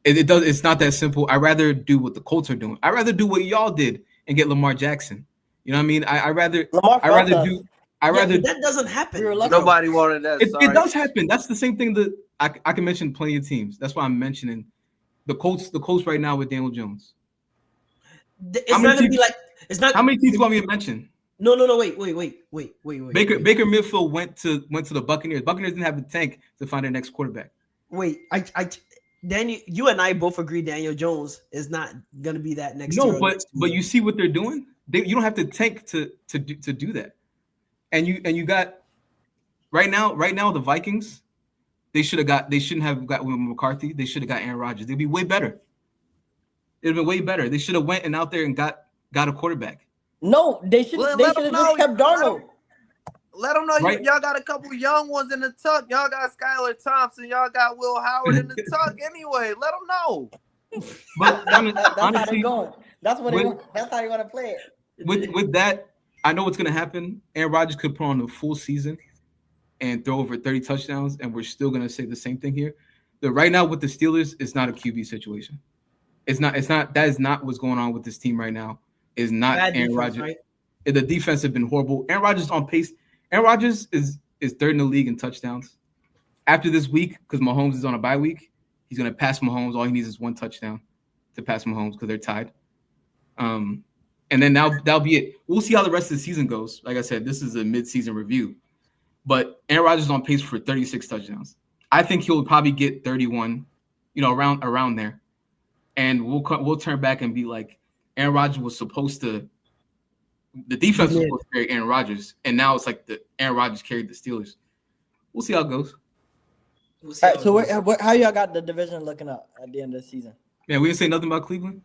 It's not that simple. I'd rather do what the Colts are doing. I'd rather do what y'all did and get Lamar Jackson. You know what I mean? I'd rather that doesn't happen. Nobody wanted that. It does happen. That's the same thing that I can mention plenty of teams. That's why I'm mentioning the Colts right now with Daniel Jones. It's not gonna be like it's not. How many teams do you want me to mention? No. Wait. Baker Mayfield went to the Buccaneers. Buccaneers didn't have the tank to find their next quarterback. Wait, Daniel, you and I both agree Daniel Jones is not gonna be that next. No, but you see what they're doing. You don't have to tank to do that. And you got right now the Vikings. They shouldn't have got McCarthy. They should have got Aaron Rodgers. They'd be way better. It'd been way better. They should have went and out there and got a quarterback. No, they should have just kept Darnold. Let them know Right. y'all got a couple young ones in the tuck. Y'all got Skylar Thompson. Y'all got Will Howard in the tuck. Anyway, let them know. But That's honestly, how they're going. That's what they want. That's how they want to play it. With that, I know what's going to happen. Aaron Rodgers could put on a full season and throw over 30 touchdowns, and we're still going to say the same thing here. But right now with the Steelers, it's not a QB situation. It's not. That is not what's going on with this team right now. It's not Bad Aaron defense, Rodgers. right? The defense has been horrible. Aaron Rodgers is on pace. Aaron Rodgers is third in the league in touchdowns. After this week, because Mahomes is on a bye week, he's going to pass Mahomes. All he needs is one touchdown to pass Mahomes because they're tied. And then that'll be it. We'll see how the rest of the season goes. Like I said, this is a mid-season review. But Aaron Rodgers is on pace for 36 touchdowns. I think he'll probably get 31, around there. And we'll turn back and be like, Aaron Rodgers was supposed to – the defense was supposed to carry Aaron Rodgers, and now it's like the Aaron Rodgers carried the Steelers. We'll see how it goes. All right, so how y'all got the division looking up at the end of the season? Man, we didn't say nothing about Cleveland?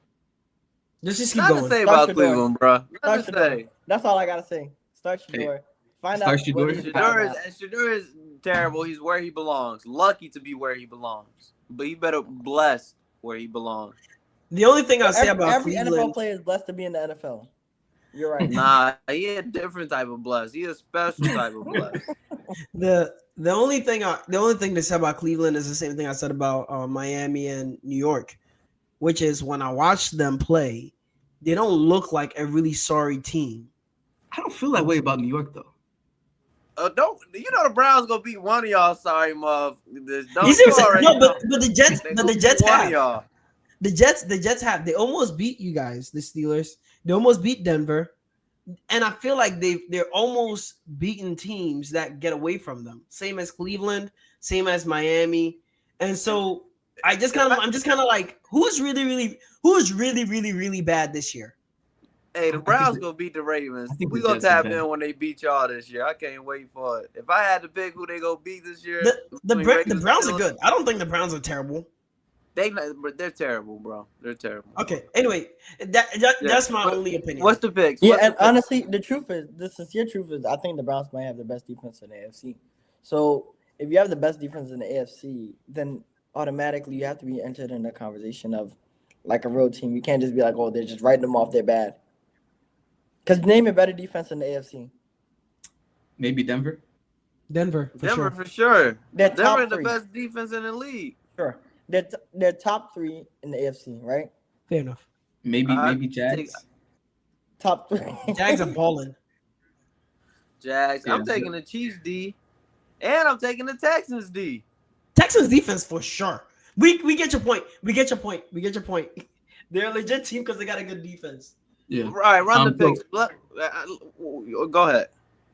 Let's just keep Nothing going. to say about Cleveland, bro. Nothing to say. That's all I gotta say. Start Shador. Find out. Shador is terrible. He's where he belongs. Lucky to be where he belongs, but he better blessed where he belongs. The only thing I'll say about every Cleveland, NFL player is blessed to be in the NFL. You're right. Nah, he a different type of blessed. He a special type of blessed. the only thing to say about Cleveland is the same thing I said about Miami and New York, which is when I watch them play, they don't look like a really sorry team. I don't feel that way about New York, though. Don't the Browns gonna beat one of y'all? Sorry, Muv. But the Jets have. Y'all. The Jets have. They almost beat you guys, the Steelers. They almost beat Denver, and I feel like they're almost beaten teams that get away from them. Same as Cleveland, same as Miami, and so I'm just kind of like, who's really bad this year? Hey, the Browns gonna beat the Ravens. We gonna tap in when they beat y'all this year. I can't wait for it. If I had to pick who they gonna beat this year, the Browns are good. I don't think the Browns are terrible. They're terrible, bro. They're terrible. Okay. Anyway, that's my only opinion. What's the picks? Honestly, the truth is, I think the Browns might have the best defense in the AFC. So if you have the best defense in the AFC, then automatically you have to be entered in the conversation of like a road team. You can't just be like, oh, they're just writing them off. They're bad. Because name a better defense in the AFC. Maybe Denver. Denver for sure. Denver is the best defense in the league. Sure. They're top 3 in the AFC, right? Fair enough. Maybe Jags. Top 3. Jags are balling. Jags. I'm taking the Chiefs D, and I'm taking the Texans D. Texans defense for sure. We get your point. We get your point. They're a legit team because they got a good defense. Yeah. Right. Run the picks. Go ahead.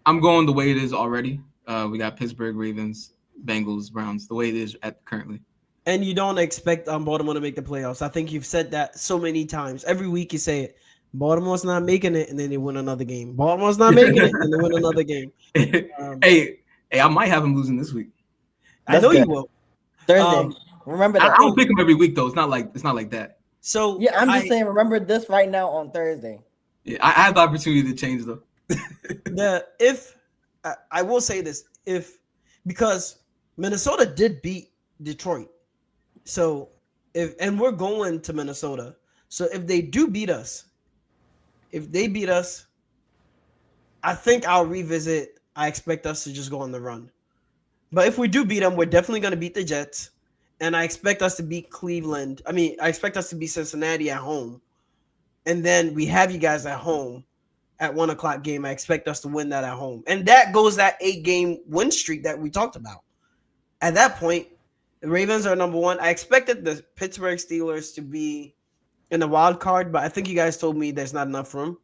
I'm going the way it is already. We got Pittsburgh, Ravens, Bengals, Browns. The way it is currently. And you don't expect Baltimore to make the playoffs. I think you've said that so many times. Every week you say it. Baltimore's not making it, and then they win another game. Baltimore's not making it, and they win another game. Hey, I might have him losing this week. I know you will. Thursday. Remember I that. don't pick them every week though. It's not like that. So Yeah, I'm just saying. Remember this right now on Thursday. Yeah, I have the opportunity to change though. I will say this, because Minnesota did beat Detroit. So and we're going to Minnesota. So if they beat us, I think I'll revisit. I expect us to just go on the run. But if we do beat them, we're definitely going to beat the Jets. And I expect us to beat Cleveland. I mean, I expect us to beat Cincinnati at home. And then we have you guys at home at 1:00 game. I expect us to win that at home. And that goes that 8-game win streak that we talked about. At that point, the Ravens are number one. I expected the Pittsburgh Steelers to be in the wild card, but I think you guys told me there's not enough room.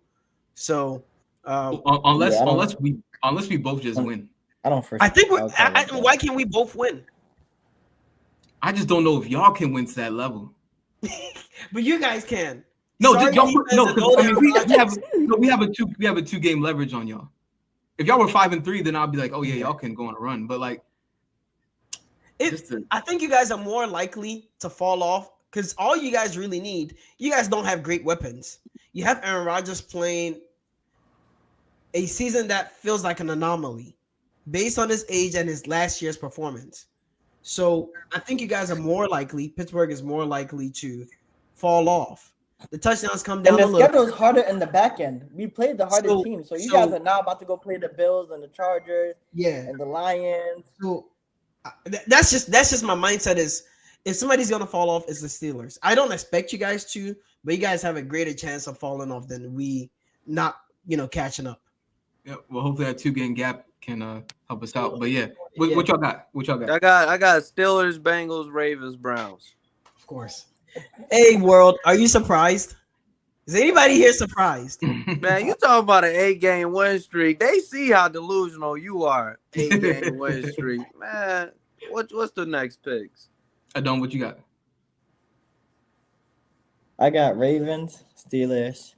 So Unless Yeah, I unless we both just win. I don't first. I think like why can't we both win? I just don't know if y'all can win to that level. But you guys can. No, Sorry, y'all, defense no, and because I mean Odell we have a 2-game leverage on y'all. If y'all were 5-3, then I'll be like, oh yeah, y'all can go on a run. But like, I think you guys are more likely to fall off because all you guys really need, you guys don't have great weapons. You have Aaron Rodgers playing a season that feels like an anomaly based on his age and his last year's performance. So I think you guys are more likely, Pittsburgh is more likely to fall off. The touchdowns come down And a the little. schedule is harder in the back end. We played the hardest team, so you guys are now about to go play the Bills and the Chargers, and the Lions. So that's just my mindset is if somebody's gonna fall off, it's the Steelers. I don't expect you guys to, but you guys have a greater chance of falling off than we not catching up. Yeah, well, hopefully that 2-game gap can help us out. But yeah, what y'all got? What y'all got? I got Steelers, Bengals, Ravens, Browns. Of course. Hey, world, are you surprised? Is anybody here surprised? Man, you talking about an 8-game win streak. They see how delusional you are. 8-game win streak. Man, what's the next picks? Adon, what you got? I got Ravens, Steelers,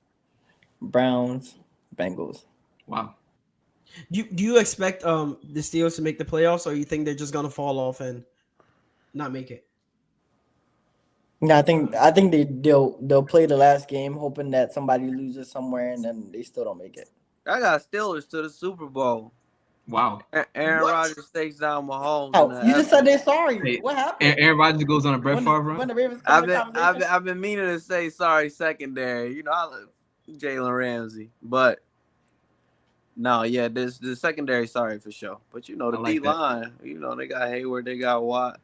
Browns, Bengals. Wow. Do you expect the Steelers to make the playoffs, or you think they're just gonna fall off and not make it? No, I think they'll play the last game, hoping that somebody loses somewhere, and then they still don't make it. I got Steelers to the Super Bowl. Wow. Aaron Rodgers takes down Mahomes. Oh, you just said they're sorry. Hey, what happened? Aaron Rodgers goes on a Brett Favre run. When the Ravens I've been meaning to say sorry secondary. You know, I love Jalen Ramsey, but no, yeah, this the secondary sorry for sure. But the D line, they got Hayward, they got Watt.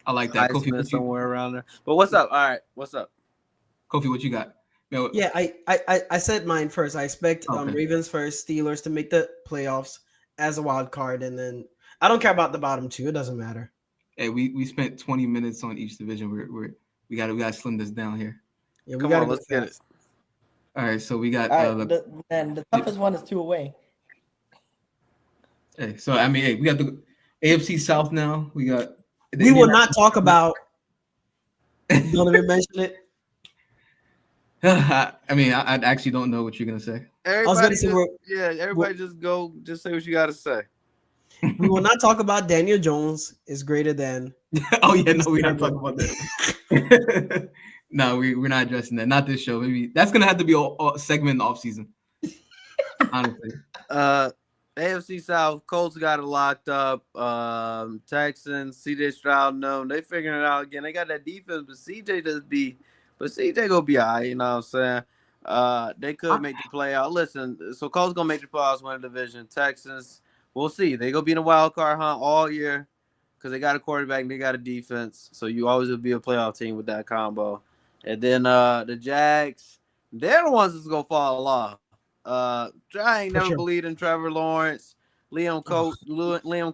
I like that. Kofi, somewhere around there. But what's up? All right, what's up? Kofi, what you got? Yeah, I said mine first. I expect Ravens first, Steelers to make the playoffs as a wild card, and then I don't care about the bottom two. It doesn't matter. Hey, we spent 20 minutes on each division. We gotta slim this down here. Yeah, we gotta let's get it. All right, so we got the toughest one is 2 away. Hey, so I mean, we got the AFC South now. We will not talk about. Don't even mention it. I mean, I actually don't know what you're gonna say. Everybody just say what you gotta say. We will not talk about Daniel Jones is greater than. Oh yeah, no, we're not talking about that. No, we're not addressing that. Not this show. Maybe that's gonna have to be a segment in the off season. Honestly. AFC South, Colts got it locked up. Texans, CJ Stroud, they figuring it out again. They got that defense, but CJ gonna be all right, you know what I'm saying? They could make the playoff. Listen, so Colts gonna make the playoffs, win the division. Texans, we'll see. They gonna be in a wild card hunt all year because they got a quarterback and they got a defense. So you always will be a playoff team with that combo. And then the Jags, they're the ones that's gonna fall off. I ain't never believed in Trevor Lawrence. Liam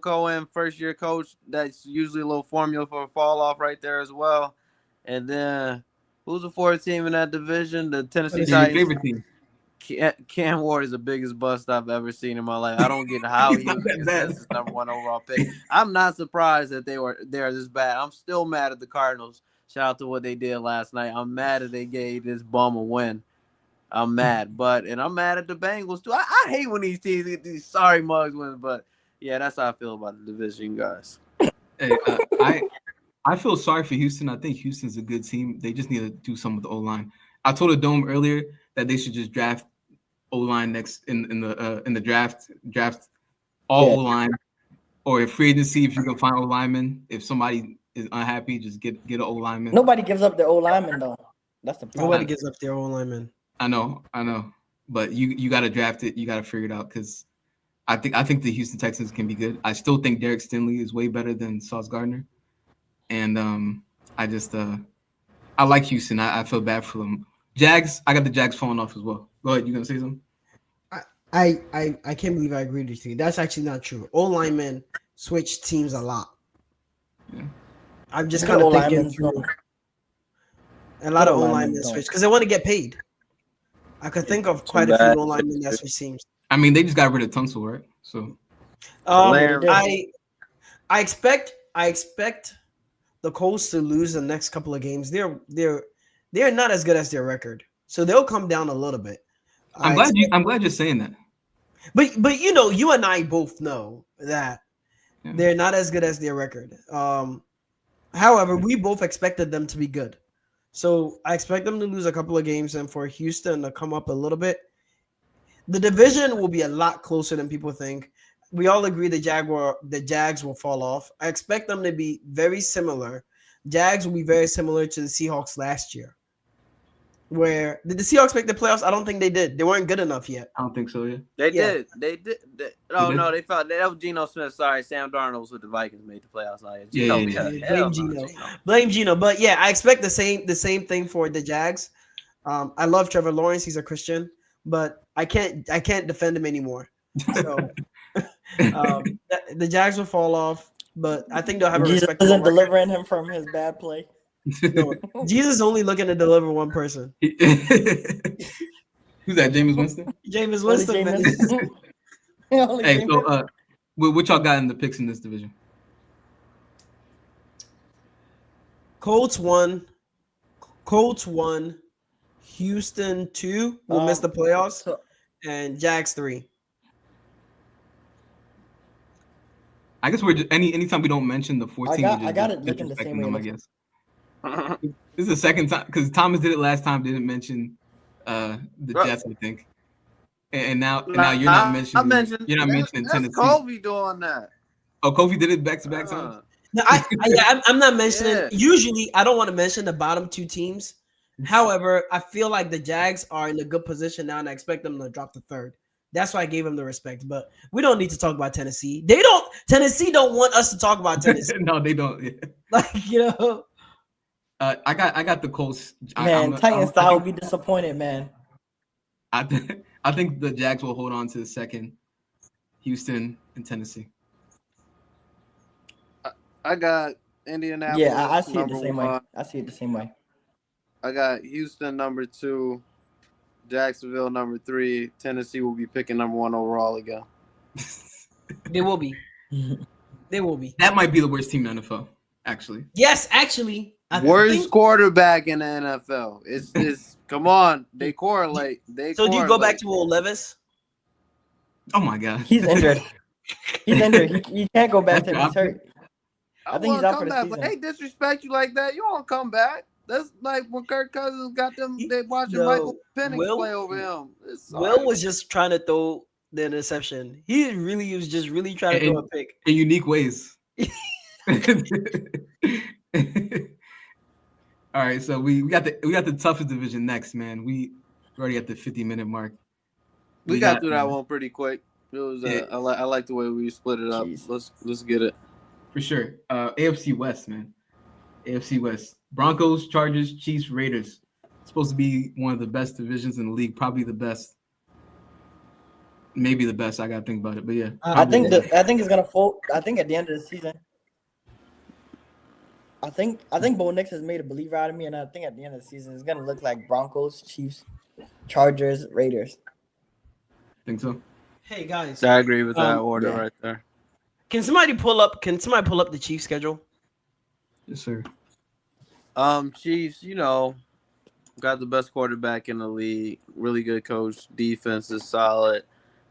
Cohen, first-year coach. That's usually a little formula for a fall-off right there as well. And then who's the fourth team in that division? The Tennessee Titans. Favorite team. Cam Ward is the biggest bust I've ever seen in my life. I don't get how he was his number 1 overall pick. I'm not surprised that they're this bad. I'm still mad at the Cardinals. Shout out to what they did last night. I'm mad that they gave this bum a win. I'm mad, and I'm mad at the Bengals too. I hate when these teams get these sorry mugs wins, but yeah, that's how I feel about the division, guys. Hey, I feel sorry for Houston. I think Houston's a good team. They just need to do something with the O-line. I told the Dome earlier that they should just draft O-line next in the draft all Yeah. O-line, or free agency if you can find O-linemen. If somebody is unhappy, just get an O-lineman. Nobody gives up their old lineman though. That's the problem. Nobody gives up their own lineman. I know, but you got to draft it. You got to figure it out because I think the Houston Texans can be good. I still think Derek Stingley is way better than Sauce Gardner, and I like Houston. I feel bad for them. Jags, I got the Jags falling off as well. Go ahead, you gonna say something? I can't believe I agreed with you. That's actually not true. O linemen switch teams a lot. Yeah. I'm just Good kind of old thinking linemen through. don't. A lot Good of old O linemen linemen don't. switch because they want to get paid. I could think of quite a bad. few O linemen that switch teams. I mean, they just got rid of Tunsil, right? So Larry- I expect the Colts to lose the next couple of games. They're not as good as their record, so they'll come down a little bit. I'm glad you're saying that. But you and I both know that Yeah. they're not as good as their record. However, we both expected them to be good. So I expect them to lose a couple of games and for Houston to come up a little bit. The division will be a lot closer than people think. We all agree the Jags will fall off. I expect them to be very similar. Jags will be very similar to the Seahawks last year. Where did the Seahawks make the playoffs? I don't think they did. They weren't good enough yet. I don't think so. Yeah. They Yeah. did. They did. They did? No, they felt that was Geno Smith. Sorry, Sam Darnold was with the Vikings, made the playoffs last Yeah, year. yeah, yeah. Hell Blame no, Geno. Blame Geno. But yeah, I expect the same thing for the Jags. I love Trevor Lawrence. He's a Christian, but I can't defend him anymore. So the Jags will fall off, but I think they'll have a Jesus respectable isn't record. delivering him from his bad play. No, Jesus is only looking to deliver one person. Who's that? Jameis Winston. Jameis Only Winston. man. Jameis. Only Hey, Jameis. so what y'all got in the picks in this division? Colts 1. Houston 2 will miss the playoffs, so- and Jags 3. I guess we're just, anytime we don't mention the 14. I got it looking the same way. Them, I guess this is the second time because Thomas did it last time. Didn't mention the Jets, I think, and now you're not mentioning. You're not mentioning Tennessee. That's Kobe doing that. Oh, Kofi did it back-to-back times. No, I'm not mentioning. Yeah. Usually, I don't want to mention the bottom two teams. However, I feel like the Jags are in a good position now, and I expect them to drop the third. That's why I gave them the respect. But we don't need to talk about Tennessee. Tennessee don't want us to talk about Tennessee. No, they don't. Yeah. Like I got the Colts. Man, Titans style will be disappointed, man. I think the Jags will hold on to the second. Houston and Tennessee. I got Indianapolis. Yeah, I see it number the same one. way. I see it the same way. I got Houston number 2, Jacksonville number 3. Tennessee will be picking number 1 overall again. they will be. They will be. That might be the worst team in the NFL, actually. Yes, actually. Worst quarterback in the NFL. It's come on. They correlate. So do you go back to Will Levis? Oh my God. He's injured. He can't go back to he's hurt. I think he's out for the back, season. But they disrespect you like that. You won't come back. That's like when Kirk Cousins got them. They watching No, Michael Penix Will- play over him. Will was just trying to throw the interception. He really was just really trying to throw a pick. In unique ways. All right, so we got the toughest division next, man. We already at the 50-minute mark. We got through that one pretty quick. It was. Yeah. I like the way we split it up. Jeez. Let's get it. For sure. AFC West, man. AFC West. Broncos, Chargers, Chiefs, Raiders. It's supposed to be one of the best divisions in the league, probably the best. Maybe the best. I gotta think about it, but yeah. I think it's gonna fold. I think at the end of the season, I think Bo Nix has made a believer out of me, and I think at the end of the season it's gonna look like Broncos, Chiefs, Chargers, Raiders. Think so. Hey guys, I agree with that order yeah. right there. can somebody pull up the Chiefs schedule? Yes, sir. Chiefs, got the best quarterback in the league. Really good coach. Defense is solid.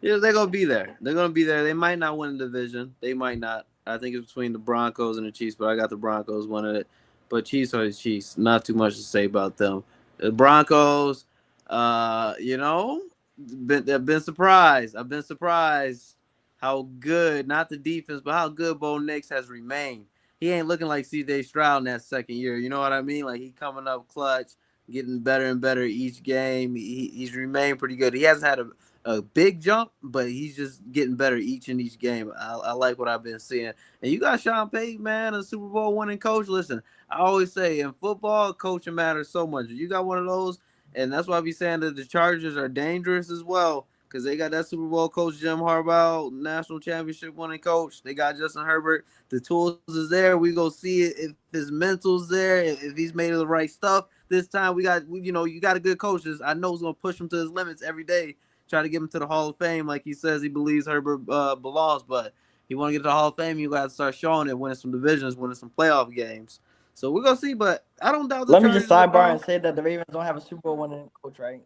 Yeah, they're gonna be there. They might not win the division. They might not. I think it's between the Broncos and the Chiefs, but I got the Broncos winning it. But Chiefs are the Chiefs. Not too much to say about them. The Broncos, I've been surprised. I've been surprised how good, not the defense, but how good Bo Nix has remained. He ain't looking like C.J. Stroud in that second year. You know what I mean? Like, he coming up clutch, getting better and better each game. He's remained pretty good. He hasn't had a big jump, but he's just getting better each and each game. I like what I've been seeing. And you got Sean Payton, man, a Super Bowl winning coach. Listen, I always say in football, coaching matters so much. You got one of those, and that's why I be saying that the Chargers are dangerous as well, because they got that Super Bowl coach, Jim Harbaugh, national championship winning coach. They got Justin Herbert. The tools is there. We go see it if his mental's there, if he's made of the right stuff. This time you got a good coach. I know he's gonna push him to his limits every day. Try to get him to the Hall of Fame, like he says he believes Herbert belongs. But he want to get to the Hall of Fame, you got to start showing it, winning some divisions, winning some playoff games. So we're gonna see. But I don't doubt the Let me Chargers. just sidebar and say that the Ravens don't have a Super Bowl winning coach, right?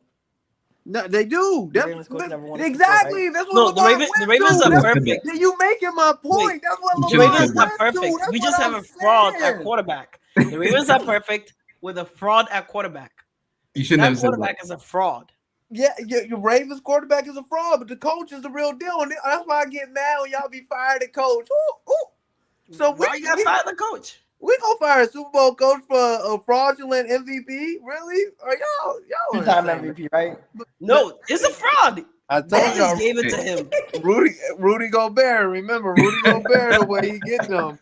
No, they do. The Ravens coach never won a Super Bowl, Exactly. right? That's No, what Lamar the went Ravens to. are Shouldn't have said perfect. that. You making my point. Wait, That's what You The shouldn't Lamar have Ravens said are went that. to. perfect. That's We what just have I'm a fraud at saying. quarterback. The Ravens are perfect with a fraud at quarterback. You shouldn't That have said that. quarterback is a fraud. Yeah, your Ravens quarterback is a fraud, but the coach is the real deal. And that's why I get mad when y'all be fired the coach. Ooh, ooh. So Why you got fired the coach? we gonna fire a Super Bowl coach for a fraudulent MVP? Really? Are y'all Two-time insane? MVP, right? No, it's a fraud. I They told just y'all, gave it to him. Rudy Gobert. Remember, Rudy Gobert, the way he getting them.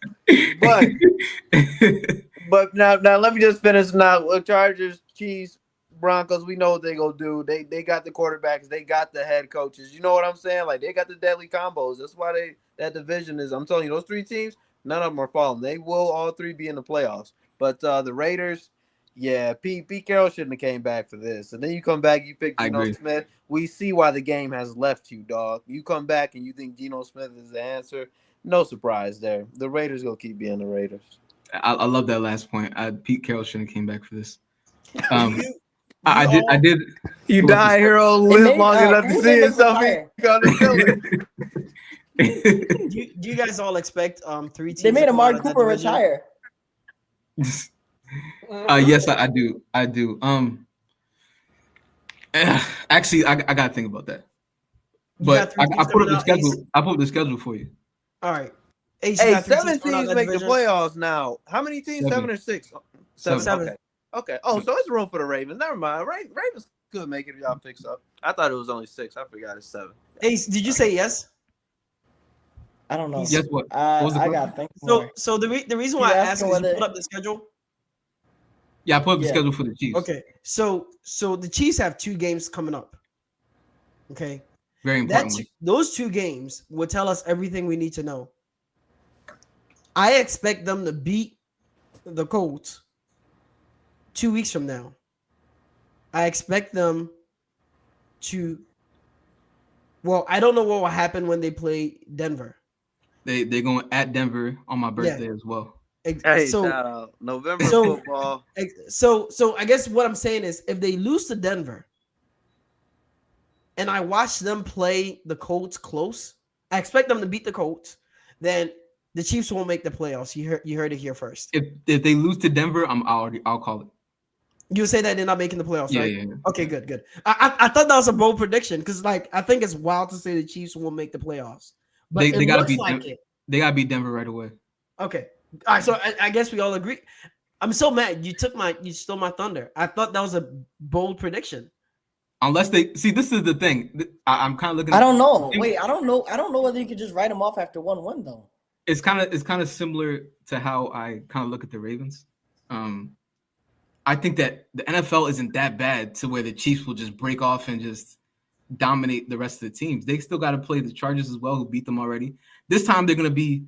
But now let me just finish now. Chargers, Chiefs, Broncos. We know what they gonna do. They got the quarterbacks. They got the head coaches. You know what I'm saying? Like, they got the deadly combos. That's why that division is. I'm telling you, those three teams, none of them are falling. They will all three be in the playoffs. But the Raiders, yeah, Pete Carroll shouldn't have came back for this. And then you come back, you pick I Geno agree. Smith. We see why the game has left you, dog. You come back and you think Geno Smith is the answer. No surprise there. The Raiders gonna keep being the Raiders. I love that last point. Pete Carroll shouldn't have came back for this. I all- did. You pull up die here, old They live made, long enough to who see they it. make Something retire? gonna kill it. Do you guys all expect three teams? They made to come out Amari of that Cooper division? retire. Yes, I do. I do. Actually, I gotta think about that. You got But three I teams put up coming the out, schedule. Ace? I put up the schedule for you. All right. Ace, you Hey, got three 7 coming out of teams that make the division? playoffs now. How many teams? 7 or 6? Seven. Seven. Okay. Oh, so it's room for the Ravens. Never mind. Ravens could make it if y'all picks up. I thought it was only 6. I forgot it's 7. Ace, did you say yes? I don't know. Yes, what? What was the I question? gotta think more. So the reason He's why I asking asked is you whether- put up the schedule. Yeah, I put up the Yeah. schedule for the Chiefs. Okay, so the Chiefs have 2 games coming up. Okay, Very importantly. those 2 games will tell us everything we need to know. I expect them to beat the Colts 2 weeks from now. I expect them to. Well, I don't know what will happen when they play Denver. They're going at Denver on my birthday as well. Hey, So shout out November so- football. So I guess what I'm saying is if they lose to Denver and I watch them play the Colts close, I expect them to beat the Colts, then the Chiefs won't make the playoffs. You heard it here first. If they lose to Denver, I'll call it. You say that they're not making the playoffs, Yeah, right? yeah. Okay, good. I thought that was a bold prediction because I think it's wild to say the Chiefs won't make the playoffs. But They it gotta looks beat like it. They gotta beat Denver right away. Okay. All right, so I guess we all agree. I'm so mad. You stole my thunder. I thought that was a bold prediction. Unless they see, this is the thing. I'm kind of looking. I don't know. Wait, I don't know. I don't know whether you could just write them off after 1 win though. It's kind of similar to how I kind of look at the Ravens. I think that the NFL isn't that bad to where the Chiefs will just break off and just dominate the rest of the teams. They still got to play the Chargers as well, who beat them already. This time they're gonna be,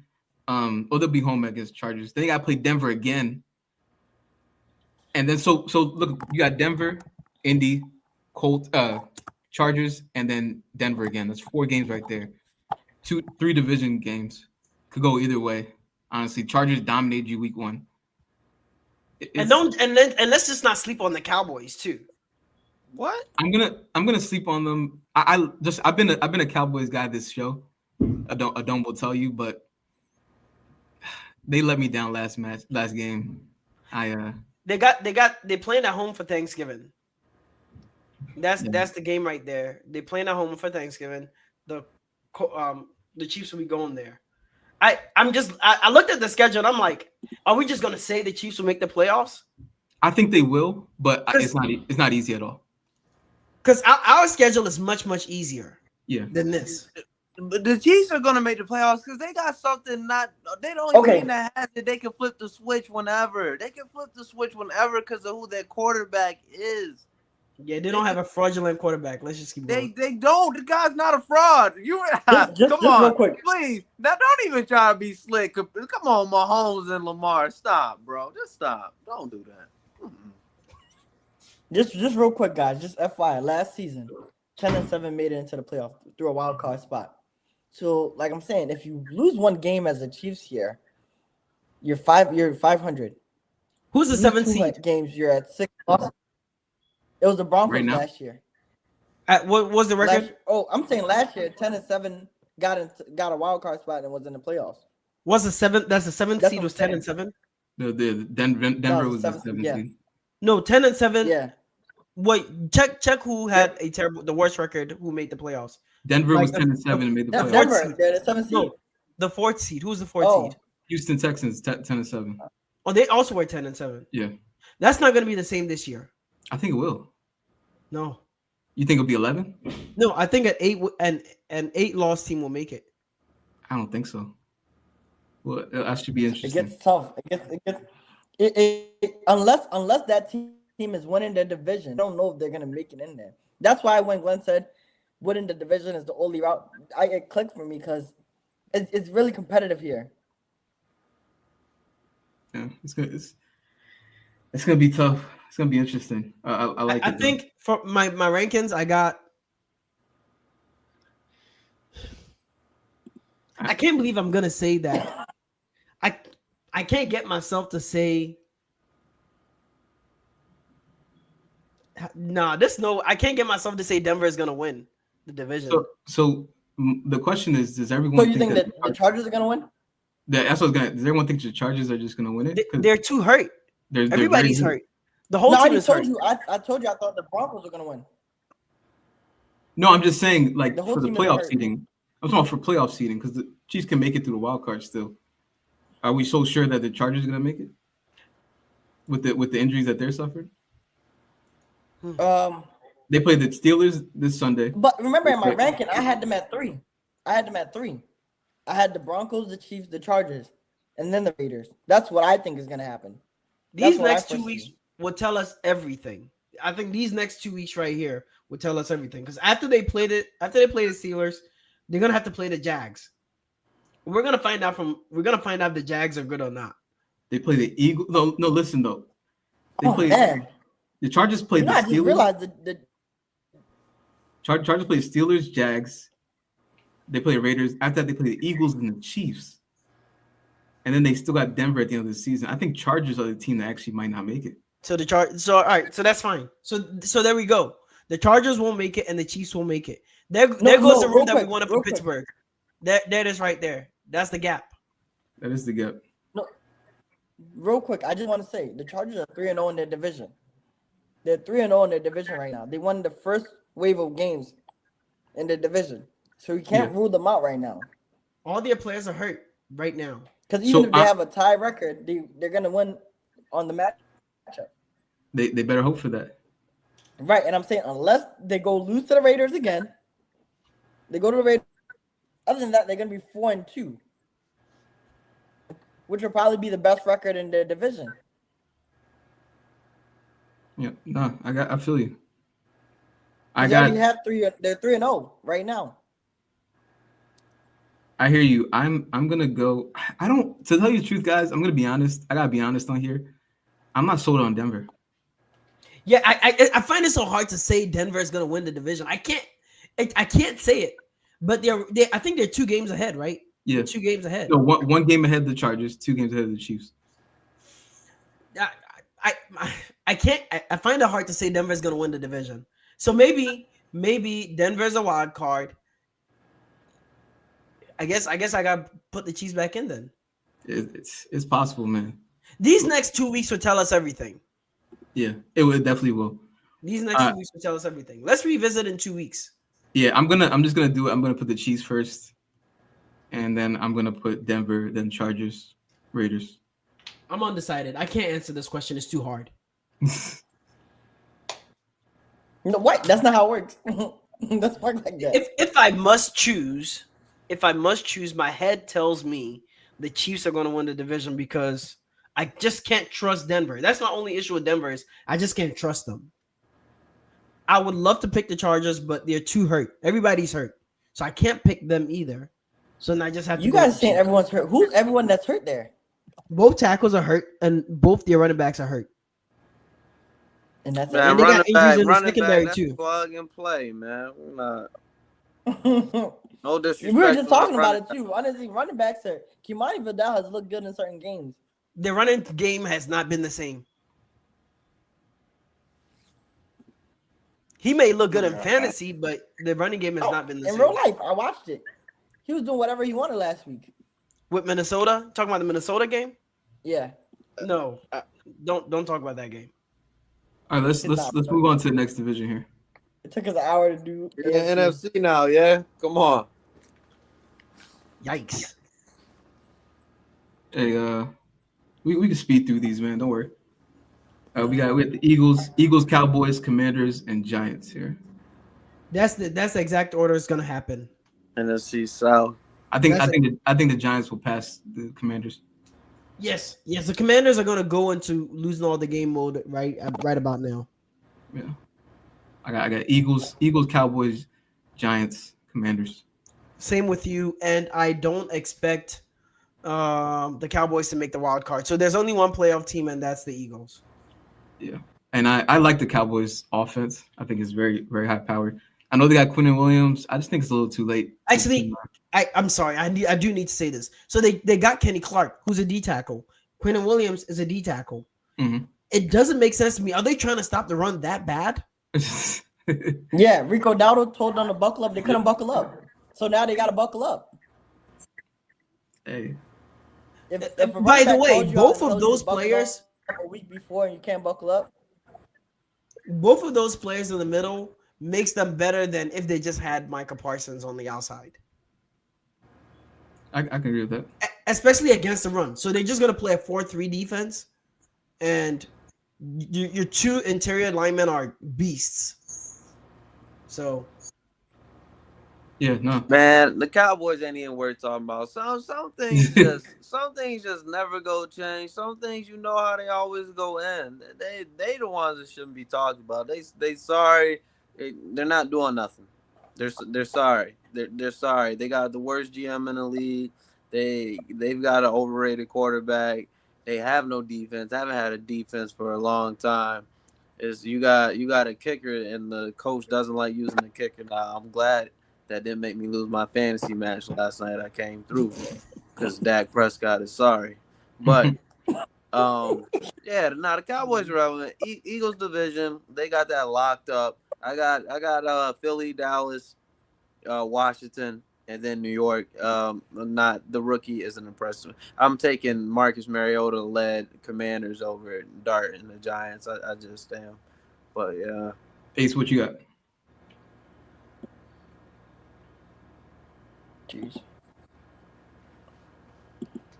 they'll be home against Chargers. Then they got to play Denver again, and then so look, you got Denver, Indy, Colts, Chargers, and then Denver again. That's 4 games right there. 3 division games could go either way. Honestly, Chargers dominated you week 1. And let's just not sleep on the Cowboys too. What? I'm gonna sleep on them. I've been a Cowboys guy this show. I don't will tell you, but they let me down last game. They playing at home for Thanksgiving. Yeah. That's the game right there. They playing at home for Thanksgiving. The the Chiefs will be going there. I looked at the schedule and I'm like, are we just gonna say the Chiefs will make the playoffs? I think they will, but it's not easy at all. Because our schedule is much easier than this. But the Chiefs are gonna make the playoffs because they got something they don't Okay. even have that they can flip the switch whenever. They can flip the switch whenever because of who their quarterback is. Yeah, they don't have a fraudulent quarterback. Let's just keep going. They don't. The guy's not a fraud. You Just come on, real quick. please. Now don't even try to be slick. Come on, Mahomes and Lamar. Stop, bro. Just stop. Don't do that. Just real quick, guys. Just FYI, last season, 10-7 made it into the playoff through a wild card spot. So, like I'm saying, if you lose one game as the Chiefs here, you're 500. Who's the Lose seventh two seed? games, you're at 6 losses. It was the Broncos Right now? last year. What was the record? I'm saying last year, 10-7 got a wild card spot and was in the playoffs. Was the seventh? That's the seventh That's seed what was I'm 10-7. The Denver was the seventh, seventh yeah. seed. No, 10-7. Yeah. Wait, check who had the worst record. Who made the playoffs? Denver Like was 10-7 and made the playoffs. Denver, seed. they're the 7th seed. No, the fourth seed. Who's the fourth Oh. seed? Houston Texans 10-7. Oh, they also were 10-7. Yeah, That's not going to be the same this year. I think it will. No, You think it'll be 11? no. I think an 8-loss team will make it. I don't think so. Well, that should be It interesting. gets tough. Unless that team is winning their division, I don't know if they're gonna make it in there. That's why when Glenn said winning the division is the only route, it clicked for me because it's really competitive here. Yeah, it's gonna be tough. It's gonna be interesting. I like it. I think for my rankings, I got. I can't believe I'm gonna say that. I can't get myself to say. Nah, I can't get myself to say Denver is gonna win the division. So the question is, does everyone So you think that the Chargers are gonna win? That's what I was gonna. Does everyone think the Chargers are just gonna win it? 'Cause They're too hurt. they're Everybody's very- hurt. The whole No, I team already is told hurt. you. I told you I thought the Broncos were gonna win. No, I'm just saying, like The whole for the team is playoff hurt. seeding. I'm talking about for playoff seeding because the Chiefs can make it through the wild card still. Are we so sure that the Chargers are gonna make it with the injuries that they're suffering? They play the Steelers this Sunday. But remember in my ranking, I had them at 3. I had the Broncos, the Chiefs, the Chargers, and then the Raiders. That's what I think is gonna happen. These That's what I next 2 foresee. weeks will tell us everything. I think these next 2 weeks right here will tell us everything. Because after they play the Steelers, they're gonna have to play the Jags. We're gonna find out if the Jags are good or not. They play the Eagles. No, listen though. They play Man. the Chargers play You know, the I just Steelers. realized the Chargers play Steelers, Jags. They play Raiders. After that, they play the Eagles and the Chiefs. And then they still got Denver at the end of the season. I think Chargers are the team that actually might not make it. So all right, so that's fine. So there we go. The Chargers won't make it and the Chiefs will make it. There goes the room that we wanted for Pittsburgh. There it is right there. That's the gap. That is the gap. No, real quick, I just want to say the Chargers are 3-0 in their division. They're 3-0 in their division right now. They won the first wave of games in the division, so you can't rule them out right now. All their players are hurt right now. Because even if they have a tie record, they're gonna win on the matchup. They better hope for that. Right, and I'm saying unless they go lose to the Raiders again, they go to the Raiders. Other than that, they're gonna be 4-2, which will probably be the best record in their division. Yeah, no, I feel you. They already have 3. They're 3-0 right now. I hear you. I'm gonna go. I don't. To tell you the truth, guys, I'm gonna be honest. I gotta be honest on here. I'm not sold on Denver. Yeah, I find it so hard to say Denver is gonna win the division. I can't say it, but I think they're 2 games ahead, right? Yeah, 2 games ahead. No, one game ahead of the Chargers, 2 games ahead of the Chiefs. I can't. I find it hard to say Denver is gonna win the division. So maybe Denver's a wild card. I guess I got to put the Chiefs back in then. It's possible, man. These next 2 weeks will tell us everything. Yeah, it definitely will. These next 2 weeks will tell us everything. Let's revisit in 2 weeks. Yeah, I'm just gonna do it. I'm gonna put the Chiefs first, and then I'm gonna put Denver, then Chargers, Raiders. I'm undecided. I can't answer this question. It's too hard. No, what? That's not how it works. Doesn't work like that. If I must choose, my head tells me the Chiefs are going to win the division because I just can't trust Denver. That's my only issue with Denver is I just can't trust them. I would love to pick the Chargers, but they're too hurt. Everybody's hurt, so I can't pick them either. So then I just have to. You go guys with the saying Chiefs. everyone's hurt? Who's everyone that's hurt there? Both tackles are hurt, and both their running backs are hurt. And that's Man, And they got running injuries back, in the running secondary, back, too. that's plug and play, man. We're not. it. No We disrespect. were just to talking the about running it too. Honestly, running backs are. Kimani Vidal has looked good in certain games. The running game has not been the same. He may look good in fantasy, but the running game has not been the in same. real life, I watched it. He was doing whatever he wanted last week. With Minnesota, talking about the Minnesota game. Yeah. No, don't talk about that game. All right, let's move on to the next division here. It took us an hour to do. You're in the NFC now, yeah? Come on. Yikes! Hey, we can speed through these, man. Don't worry. We got the Eagles, Cowboys, Commanders, and Giants here. That's the exact order it's gonna happen. NFC South. I think the Giants will pass the Commanders. Yes. The Commanders are gonna go into losing all the game mode right about now. Yeah, I got Eagles, Cowboys, Giants, Commanders. Same with you, and I don't expect the Cowboys to make the wild card. So there's only one playoff team, and that's the Eagles. Yeah, and I like the Cowboys offense. I think it's very, very high powered. I know they got Quinn Williams. I just think it's a little too late. Actually, I'm sorry. I do need to say this. So they got Kenny Clark, who's a D tackle. Quinn Williams is a D tackle. Mm-hmm. It doesn't make sense to me. Are they trying to stop the run that bad? Yeah, Rico Dowdle told them to buckle up. They couldn't buckle up, so now they got to buckle up. Hey. By the way, both of those players a week before and you can't buckle up. Both of those players in the middle makes them better than if they just had Micah Parsons on the outside. I can agree with that. Especially against the run. So they're just going to play a 4-3 defense, and your two interior linemen are beasts. So, yeah, no, man, the Cowboys ain't even worth talking about. Some things just never go change. Some things you know how they always go in. They the ones that shouldn't be talked about. They sorry. They're not doing nothing. They're sorry. They're sorry. They got the worst GM in the league. They've got an overrated quarterback. They have no defense. Haven't had a defense for a long time. You got a kicker and the coach doesn't like using the kicker now. I'm glad that didn't make me lose my fantasy match last night. I came through because Dak Prescott is sorry. But the Cowboys are relevant. Eagles division, they got that locked up. I got Philly, Dallas, Washington, and then New York. Not the rookie isn't impressive. I'm taking Marcus Mariota led Commanders over Dart and the Giants. I just am. But yeah. Ace, what you got? Jeez.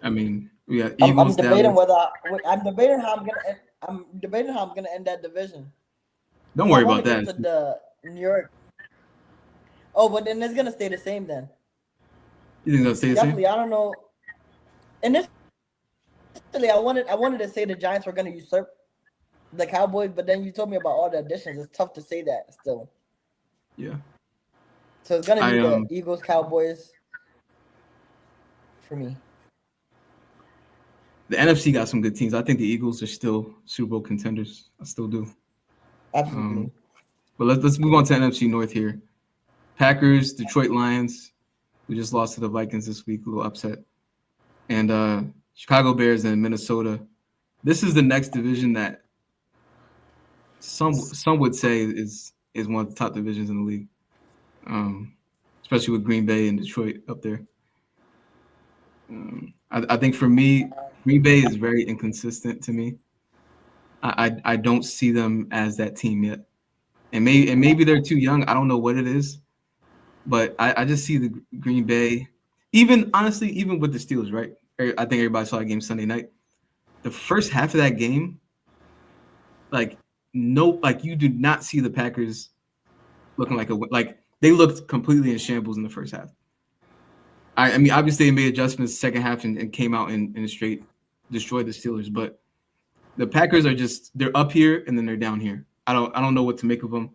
I mean, we got Eagles. I'm debating Dallas. I'm debating how I'm gonna end that division. Don't worry about Get that. to the New York. Oh, but then it's gonna stay the same then. You think they'll stay the Definitely, same? I don't know. Initially, I wanted to say the Giants were gonna usurp the Cowboys, but then you told me about all the additions. It's tough to say that still. Yeah. So it's gonna be the Eagles, Cowboys for me. The NFC got some good teams. I think the Eagles are still Super Bowl contenders. I still do. Absolutely. But let's move on to NFC North here. Packers, Detroit Lions. We just lost to the Vikings this week, a little upset. And Chicago Bears and Minnesota. This is the next division that some would say is one of the top divisions in the league. Especially with Green Bay and Detroit up there. I think for me, Green Bay is very inconsistent to me. I don't see them as that team yet, and maybe they're too young. I don't know what it is, but I just see the Green Bay. Even honestly, even with the Steelers, right? I think everybody saw that game Sunday night. The first half of that game, like you do not see the Packers looking like they looked completely in shambles in the first half. I mean, obviously they made adjustments second half and came out and straight destroyed the Steelers, but the Packers are they're up here and then they're down here. I don't know what to make of them,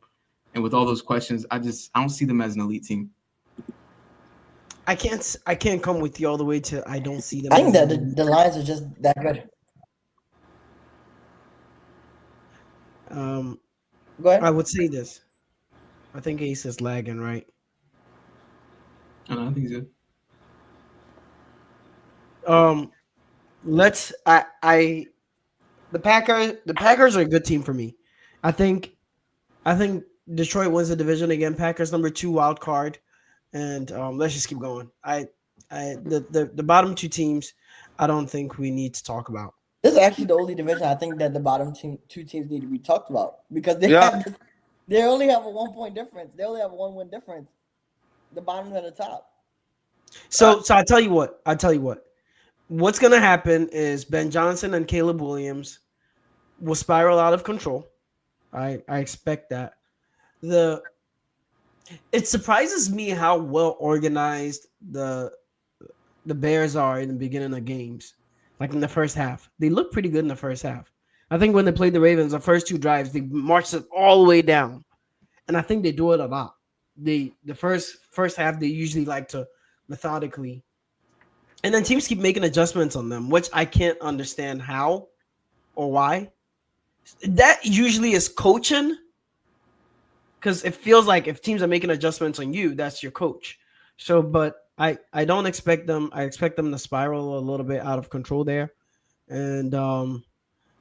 and with all those questions, I don't see them as an elite team. I can't come with you all the way to I don't see them. I think that the Lions are just that good. Go ahead. I would say this. I think Ace is lagging, right? I think he's good. The Packers are a good team for me. I think Detroit wins the division again. Packers number 2 wild card, and let's just keep going. The bottom 2 teams, I don't think we need to talk about. This is actually the only division I think that the bottom 2 teams need to be talked about because they only have a 1 point difference. They only have a 1 win difference. The bottom and the top. So I tell you what. What's gonna happen is Ben Johnson and Caleb Williams will spiral out of control. I expect that. It surprises me how well organized the Bears are in the beginning of games. Like in the first half. They look pretty good in the first half. I think when they played the Ravens, the first 2 drives, they marched it all the way down. And I think they do it a lot. The first half, they usually like to methodically. And then teams keep making adjustments on them, which I can't understand how or why. That usually is coaching. Because it feels like if teams are making adjustments on you, that's your coach. So, but I don't expect them. I expect them to spiral a little bit out of control there. And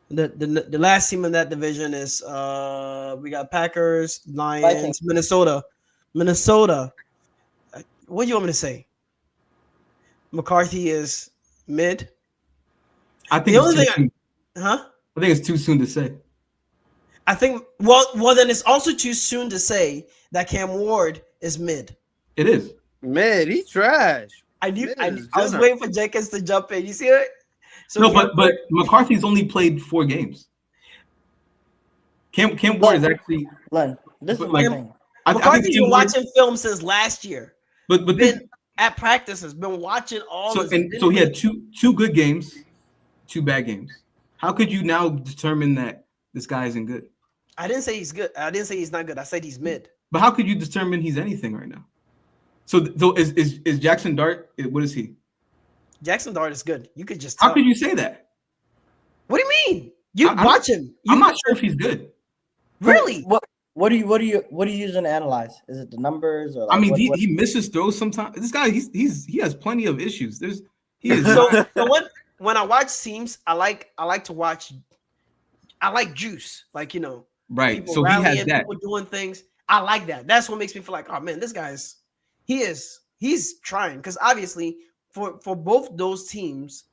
the last team in that division is we got Packers, Lions, Minnesota. What do you want me to say? McCarthy is mid. I think I think it's too soon to say. I think well then it's also too soon to say that Cam Ward is mid. It is. Man, he trash. I was waiting for Jenkins to jump in. You see it? So no, but McCarthy's only played 4 games. Cam Ward is actually. Len, this is my thing. McCarthy's been watching film since last year. But been at practice has been watching all. So he had two good games, 2 bad games. How could you now determine that this guy isn't good? I didn't say he's good. I didn't say he's not good. I said he's mid. But how could you determine he's anything right now? So is Jackson Dart? What is he? Jackson Dart is good. You could just tell. How could you say that? What do you mean? You watch him. I'm not sure if he's good. Really? What do you using to analyze? Is it the numbers or? Like, I mean, he misses throws sometimes. This guy, he has plenty of issues. He is. So when I watch teams, I like to watch. I like juice, like right. So he has that. People doing things. I like that. That's what makes me feel like, oh man, this guy's he's trying because obviously for both those teams,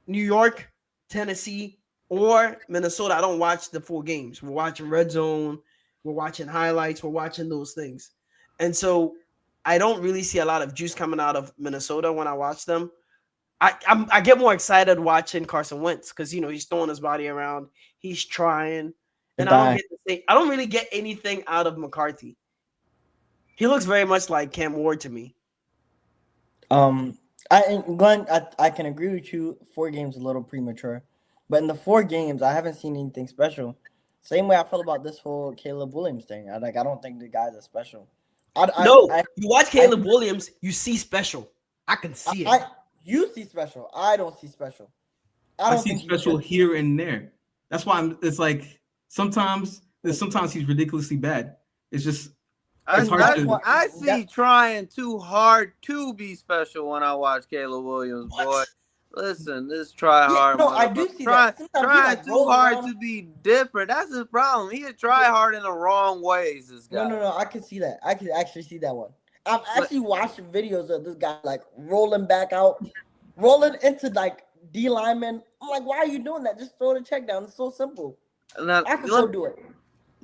New York, Tennessee, or Minnesota, I don't watch the full games. We're watching Red Zone. We're watching highlights. We're watching those things. And so I don't really see a lot of juice coming out of Minnesota when I watch them. I get more excited watching Carson Wentz because he's throwing his body around, he's trying, and I don't really get anything out of McCarthy. He looks very much like Cam Ward to me. Glenn, I can agree with you. 4 games a little premature, but in the 4 games, I haven't seen anything special. Same way I feel about this whole Caleb Williams thing. I don't think the guys are special. You watch Caleb Williams, you see special. I can see it. You see special. I don't see special. I see special here and there. That's why it's like sometimes he's ridiculously bad. It's just I see trying too hard to be special when I watch Caleb Williams. Boy, listen, this try hard. No, I do see trying like too hard to be different. That's his problem. He try hard in the wrong ways. This guy. No. I can see that. I can actually see that one. I've actually watched videos of this guy like rolling back out rolling into like D lineman. I'm like, why are you doing that? Just throw the check down. It's so simple. Now, I can go do it.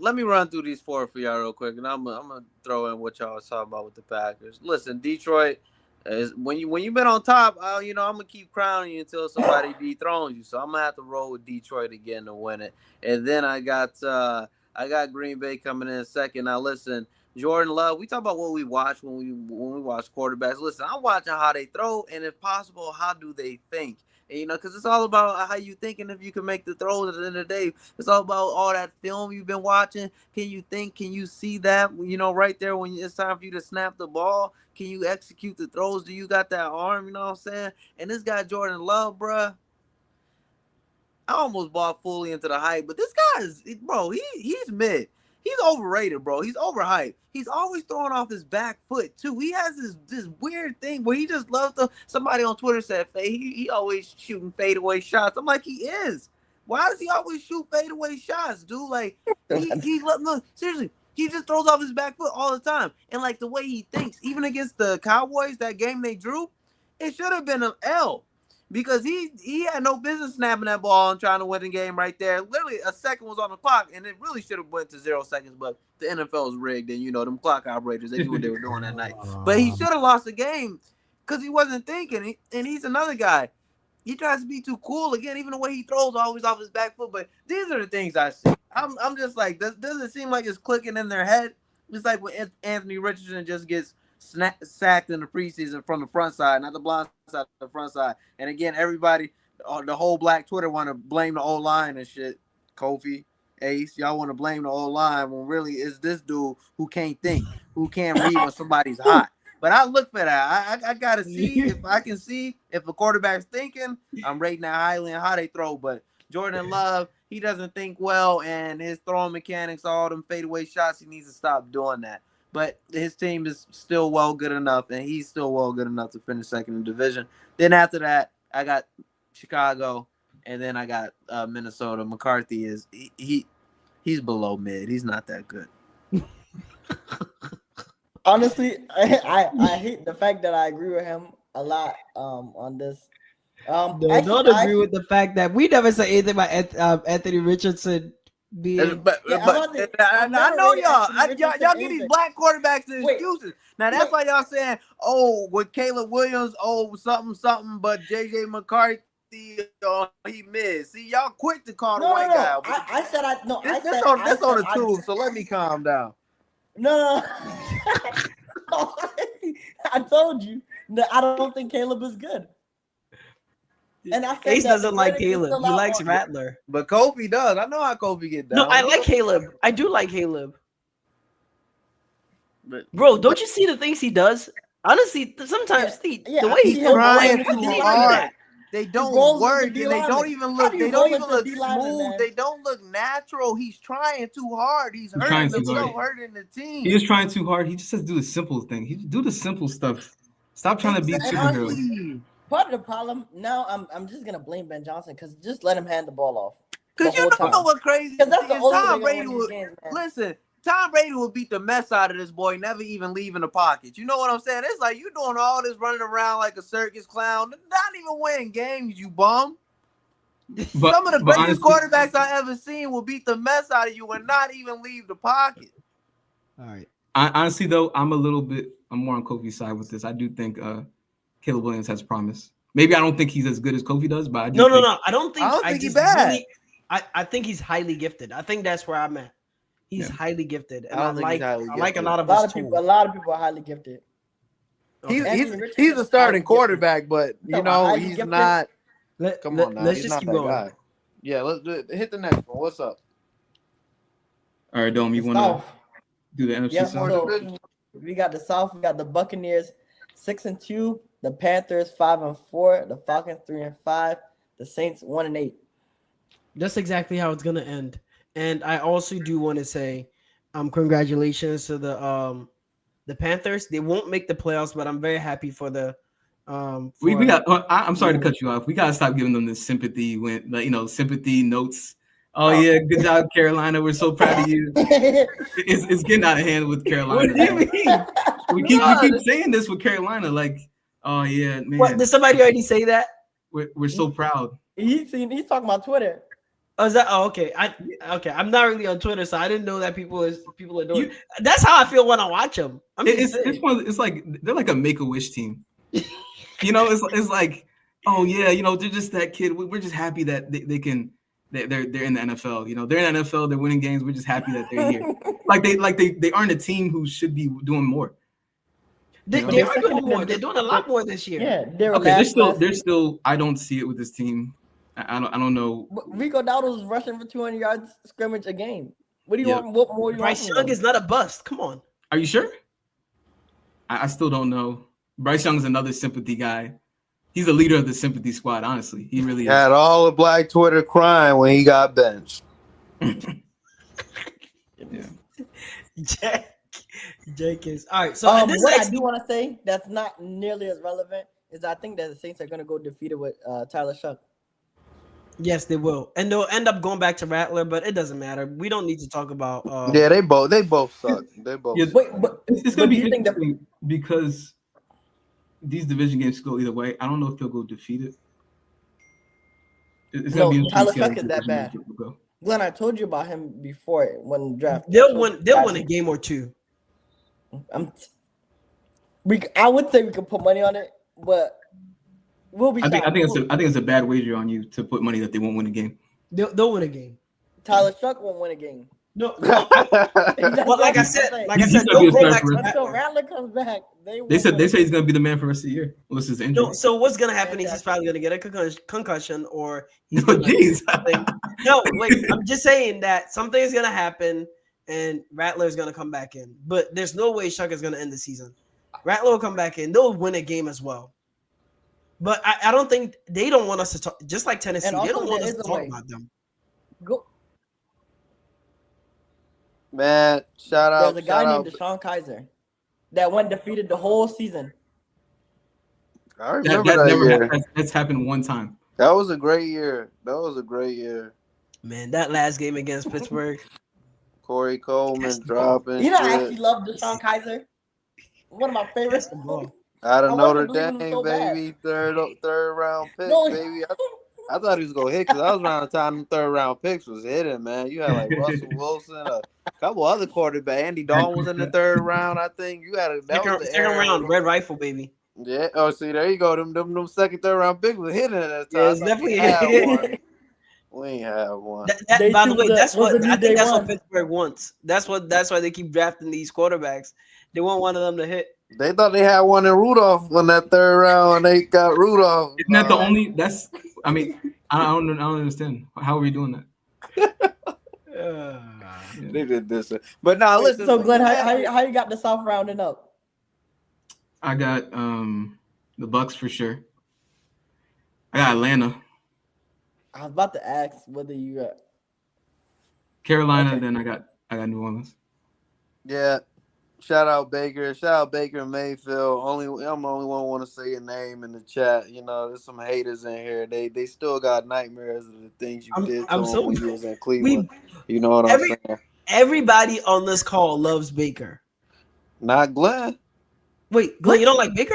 let me run through these four for y'all real quick, and I'm gonna throw in what y'all was talking about with the Packers. Listen, Detroit is when you've been on top. I'm gonna keep crowning you until somebody dethrones you. So I'm gonna have to roll with Detroit again to win it. And then I got Green Bay coming in second. Now listen, Jordan Love. We talk about what we watch when we watch quarterbacks. Listen, I'm watching how they throw, and if possible, how do they think? And, because it's all about how you think, and if you can make the throws at the end of the day. It's all about all that film you've been watching. Can you think? Can you see that? Right there when it's time for you to snap the ball. Can you execute the throws? Do you got that arm? You know what I'm saying? And this guy Jordan Love, bruh, I almost bought fully into the hype, but this guy he's mid. He's overrated, bro. He's overhyped. He's always throwing off his back foot too. He has this weird thing where he just loves to. Somebody on Twitter said he always shooting fadeaway shots. I'm like, he is. Why does he always shoot fadeaway shots, dude? Like look, seriously, he just throws off his back foot all the time. And like the way he thinks, even against the Cowboys, that game they drew, it should have been an L. Because he had no business snapping that ball and trying to win the game right there. Literally, a second was on the clock, and it really should have went to 0 seconds. But the NFL is rigged, and them clock operators, they knew what they were doing that night. But he should have lost the game because he wasn't thinking. And he's another guy. He tries to be too cool again, even the way he throws always off his back foot. But these are the things I see. I'm just like, does it seem like it's clicking in their head? It's like when Anthony Richardson just gets sacked in the preseason from the front side, not the blind side, the front side. And again, everybody, the whole black Twitter want to blame the O-line and shit. Kofi, Ace, y'all want to blame the O-line when really it's this dude who can't think, who can't read when somebody's hot. But I look for that. I got to see if I can see if a quarterback's thinking. I'm rating that highly on how they throw. But Jordan Love, he doesn't think well, and his throwing mechanics, all them fadeaway shots, he needs to stop doing that. But his team is still good enough, and he's still good enough to finish second in the division. Then after that, I got Chicago, and then I got Minnesota. McCarthy is he's below mid. He's not that good. Honestly, I hate the fact that I agree with him a lot on this. Don't agree with the fact that we never said anything about Anthony Richardson. I know y'all get these black quarterbacks as excuses. Now that's why y'all saying, with Caleb Williams, something, but JJ McCarthy, he missed. See, y'all quick to call the white guy. I said This on the tube, so let me calm down. No. I told you. No, I don't think Caleb is good. And I Ace doesn't like Caleb. He likes Rattler. But Kofi does. I know how Kofi get down. No, I like Caleb. I do like Caleb. Bro, don't you see the things he does? Honestly, sometimes the way he's trying too hard. They don't work, and they don't even look. They don't even look smooth. They don't look natural. He's trying too hard. He's hurting himself, hurting the team. He's just trying too hard. He just has to do the simple thing. He do the simple stuff. Stop trying to be superhero. Part of the problem now, I'm just gonna blame Ben Johnson because just let him hand the ball off. Because you know what crazy? Because that's the only Tom Brady would listen. Tom Brady will beat the mess out of this boy, never even leaving the pocket. You know what I'm saying? It's like you doing all this running around like a circus clown, not even winning games, you bum. Some of the greatest quarterbacks I ever seen will beat the mess out of you and not even leave the pocket. All right. Honestly, though, I'm more on Kofi's side with this. I do think Caleb Williams has promise. Maybe I don't think he's as good as Kofi does, but I do no. I don't think he's bad. Really, I think he's highly gifted. I think that's where I'm at. He's highly gifted, and I like a lot of people. A lot of people are highly gifted. He's a starting quarterback, but he's not. Come on now, let's just keep going. Guy. Yeah, let's hit the next one. What's up? All right, Dome, you want to do the NFC South? So we got the South. We got the Buccaneers 6-2, the Panthers 5-4, the Falcons 3-5, the Saints 1-8. That's exactly how it's gonna end. And I also do want to say, congratulations to the Panthers. They won't make the playoffs, but I'm very happy for the. We got. I'm sorry to cut you off. We gotta stop giving them this sympathy sympathy notes. Oh yeah, good job, Carolina. We're so proud of you. It's getting out of hand with Carolina. What do you mean? We keep saying this with Carolina. Like Oh yeah, What man. did somebody already say that? We're so proud. He's talking about Twitter. Oh, is that? Oh, okay. I'm not really on Twitter, so I didn't know that people are doing. You, That's how I feel when I watch them. I'm just it's saying. it's like they're like a Make-A-Wish team. It's like, oh yeah, they're just that kid. We're just happy that they can they're in the NFL. They're in the NFL. They're winning games. We're just happy that they're here. they aren't a team who should be doing more. They are doing more. They're doing a lot more this year. Yeah, they're okay. last. They're still. I don't see it with this team. I don't know. Rico Dowdle's rushing for 200 yards scrimmage a game. What do you want? What more? Bryce Young is not a bust. Come on. Are you sure? I still don't know. Bryce Young is another sympathy guy. He's a leader of the sympathy squad. Honestly, he really had all of Black Twitter crying when he got benched. Yeah. Jenkins. All right. So what I do want to say that's not nearly as relevant is I think that the Saints are going to go defeated with Tyler Shuck. Yes, they will, and they'll end up going back to Rattler, but it doesn't matter. We don't need to talk about. Yeah, they both suck. They both. Yeah, suck. But it's going to be interesting because these division games go either way. I don't know if they'll go defeated. It's going to be Tyler Shuck is that bad. Go. Glenn, I told you about him before when the draft. They'll win a game or two. I would say we could put money on it, but we'll be. I think it's a bad wager on you to put money that they won't win a game. They'll win a game. Tyler Shuck won't win a game. No. But like I said, they'll go back to until Rattler comes back. They say he's going to be the man for the rest of the year unless he's injured. No, so what's going to happen is he's probably going to get a concussion or he's Oh, jeez. No, wait. I'm just saying that something is going to happen and Rattler is going to come back in. But there's no way Shuck is going to end the season. Rattler will come back in. They'll win a game as well. But I don't think they don't want us to talk. Just like Tennessee, they don't want us to talk about them. Go. Man, shout out. There's a guy named Deshaun Kaiser that went defeated the whole season. I remember that year. That's happened one time. That was a great year. Man, that last game against Pittsburgh. Corey Coleman dropping. I actually love Deshaun Kaiser. One of my favorites. Out of Notre Dame, baby. Third round pick, baby. I thought he was going to hit because I was around the time the third round picks was hitting, man. You had like Russell Wilson, a couple other quarterbacks. Andy Dalton was in the third round, I think. You had second round, red rifle, baby. Yeah. Oh, see, there you go. Them second, third round picks was hitting at that time. Yeah, it's definitely hitting. We ain't have one. By the way, that's what I think. That's what Pittsburgh wants. That's why they keep drafting these quarterbacks. They want one of them to hit. They thought they had one in Rudolph in that third round, and they got Rudolph. Isn't that the only? That's. I mean, I don't understand. How are we doing that? They did this, but now listen. So Glenn, how you got the South rounding up? I got the Bucks for sure. I got Atlanta. I was about to ask whether you got Carolina. Okay. Then I got New Orleans. Yeah. Shout out Baker. Shout out Baker and Mayfield. I'm the only one want to say your name in the chat. There's some haters in here. They still got nightmares of the things you did to them when you was in Cleveland. You know what I'm saying? Everybody on this call loves Baker. Not Glenn. Wait, Glenn, you don't like Baker?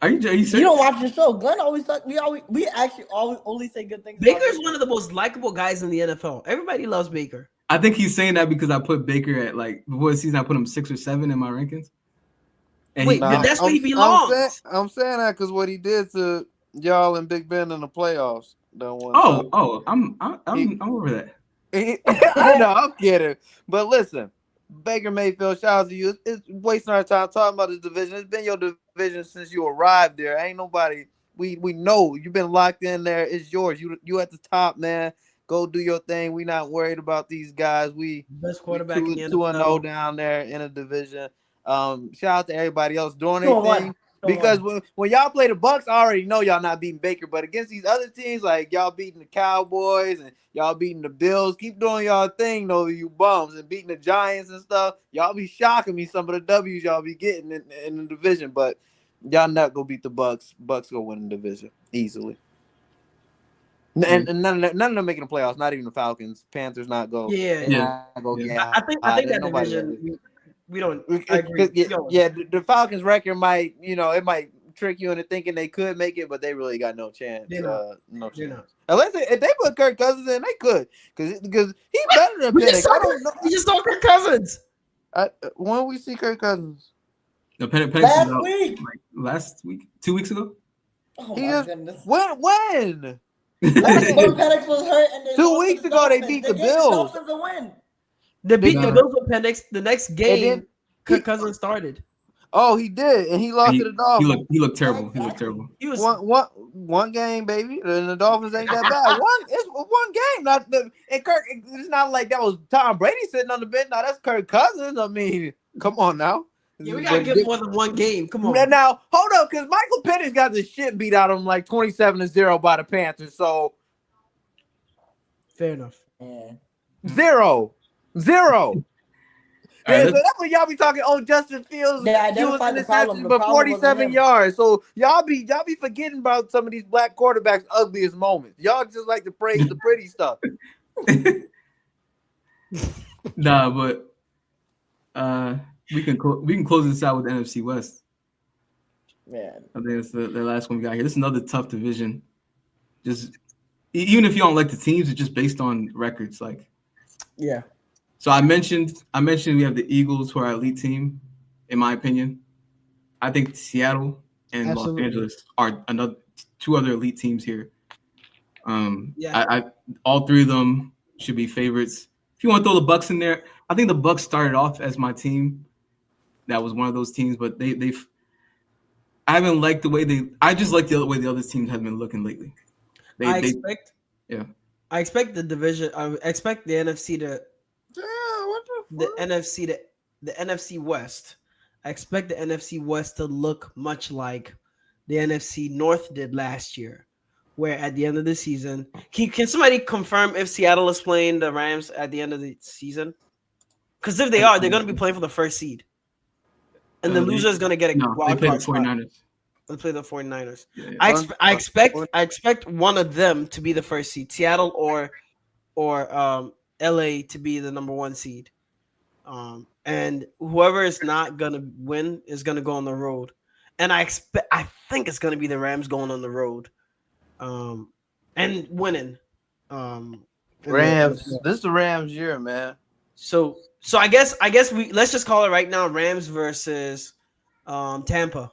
Are you serious? You don't watch the show. Glenn always talk. We actually always only say good things. Baker's one of the most likable guys in the NFL. Everybody loves Baker. I think he's saying that because I put Baker at before the season. I put him 6 or 7 in my rankings. And that's where he belongs. I'm saying that because what he did to y'all and Big Ben in the playoffs. I'm over that. I know, I'm kidding. But listen, Baker Mayfield, shout out to you. It's wasting our time talking about this division. It's been your division since you arrived there. Ain't nobody. We know you've been locked in there. It's yours. You at the top, man. Go do your thing. We not worried about these guys. We best quarterback in the NFL. 2-0 down there in the division. Shout out to everybody else doing their thing. Because when y'all play the Bucks, I already know y'all not beating Baker. But against these other teams, like y'all beating the Cowboys and y'all beating the Bills, keep doing y'all thing, though, you bums, and beating the Giants and stuff. Y'all be shocking me some of the W's y'all be getting in the division. But y'all not gonna beat the Bucks. Bucks gonna win the division easily. And none of them making the playoffs. Not even the Falcons. Panthers not go. Yeah. I think that division. We don't. I agree. The Falcons record might trick you into thinking they could make it, but they really got no chance. They're not. No They're chance. not. Unless if they put Kirk Cousins in, they could, because he better than We just Penix. I saw don't know. we just saw Kirk Cousins. When we see Kirk Cousins, No, Penix Last is out, week. like last week, 2 weeks ago. Oh he my just goodness. when That's when Penix was hurt, and they 2 lost to weeks the ago they Dolphins. beat They the gave the Bills. Dolphins a win. They beat Nah. the Bills with Penix. The next game, then Kirk he- Cousins started. Oh, he did, and he lost He, to the Dolphins. he looked terrible. He looked Exactly. terrible. He was One game, baby, and the Dolphins ain't that bad. It's one game. And Kirk. It's not like that was Tom Brady sitting on the bench. Now that's Kirk Cousins. I mean, come on now. yeah. We gotta give more than one game. Come on. Now hold up, because Michael Penix got the shit beat out of him like 27-0 by the Panthers. So Fair enough. Yeah. 0. All right, Yeah, so that's when y'all be talking. Oh, Justin Fields, They he was identified the interceptions, problem. The but problem wasn't 47 him. yards. So y'all be forgetting about some of these black quarterbacks' ugliest moments. Y'all just like to praise the pretty stuff. Nah, but we can close this out with the NFC West. Yeah. I think it's the last one we got here. This is another tough division. Just even if you don't like the teams, it's just based on records. Like, Yeah. so I mentioned we have the Eagles, who are our elite team, in my opinion. I think Seattle and Absolutely. Los Angeles are another 2 other elite teams here. Yeah. I all 3 of them should be favorites. If you want to throw the Bucks in there, I think the Bucks started off as my team. That was one of those teams, but I haven't liked the way I just like the other way the other teams have been looking lately. I expect the division. I expect the NFC to the NFC West. I expect the NFC West to look much like the NFC North did last year, where at the end of the season, can somebody confirm if Seattle is playing the Rams at the end of the season? Because if they are, they're going to be playing for the first seed, and the loser is going to get a wild card spot. They play the 49ers. Yeah. I expect one of them to be the first seed, Seattle or LA to be the number 1 seed. And whoever is not gonna win is gonna go on the road. And I think it's gonna be the Rams going on the road. And winning. Rams. This is the Rams year, man. So I guess we let's just call it right now Rams versus Tampa.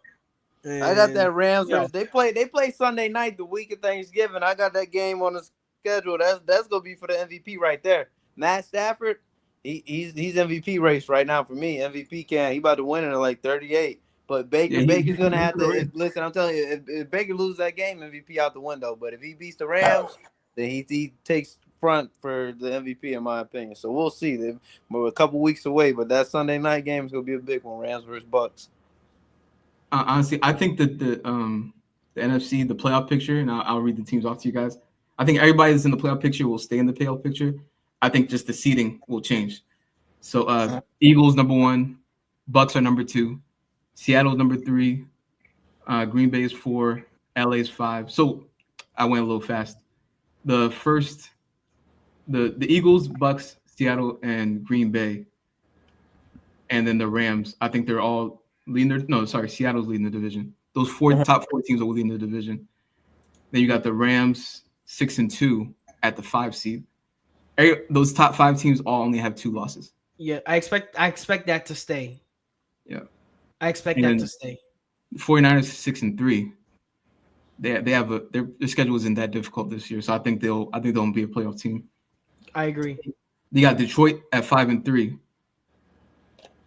And, I got that Rams versus they play Sunday night the week of Thanksgiving. I got that game on the schedule. That's gonna be for the MVP right there. Matt Stafford, he's MVP race right now for me. MVP he about to win it at like 38. But Baker's gonna have to listen. I'm telling you, if Baker loses that game, MVP out the window. But if he beats the Rams, then he takes front for the MVP in my opinion. So we'll see. We're a couple weeks away, but that Sunday night game is gonna be a big one. Rams versus Bucks. Honestly, I think that the NFC, the playoff picture, and I'll read the teams off to you guys. I think everybody that's in the playoff picture will stay in the playoff picture. I think just the seeding will change. So Eagles number 1, Bucks are number 2, Seattle's number 3, Green Bay is 4, LA is 5. So I went a little fast. The Eagles, Bucks, Seattle, and Green Bay, and then the Rams. I think they're all Seattle's leading the division. Those top 4 teams are leading the division. Then you got the Rams 6-2 at the 5 seed. Those top 5 teams all only have 2 losses. Yeah, I expect that to stay. Yeah, I expect that to stay. 49ers 6-3. They have their schedule isn't that difficult this year, so I think they'll be a playoff team. I agree. They got Detroit at 5-3.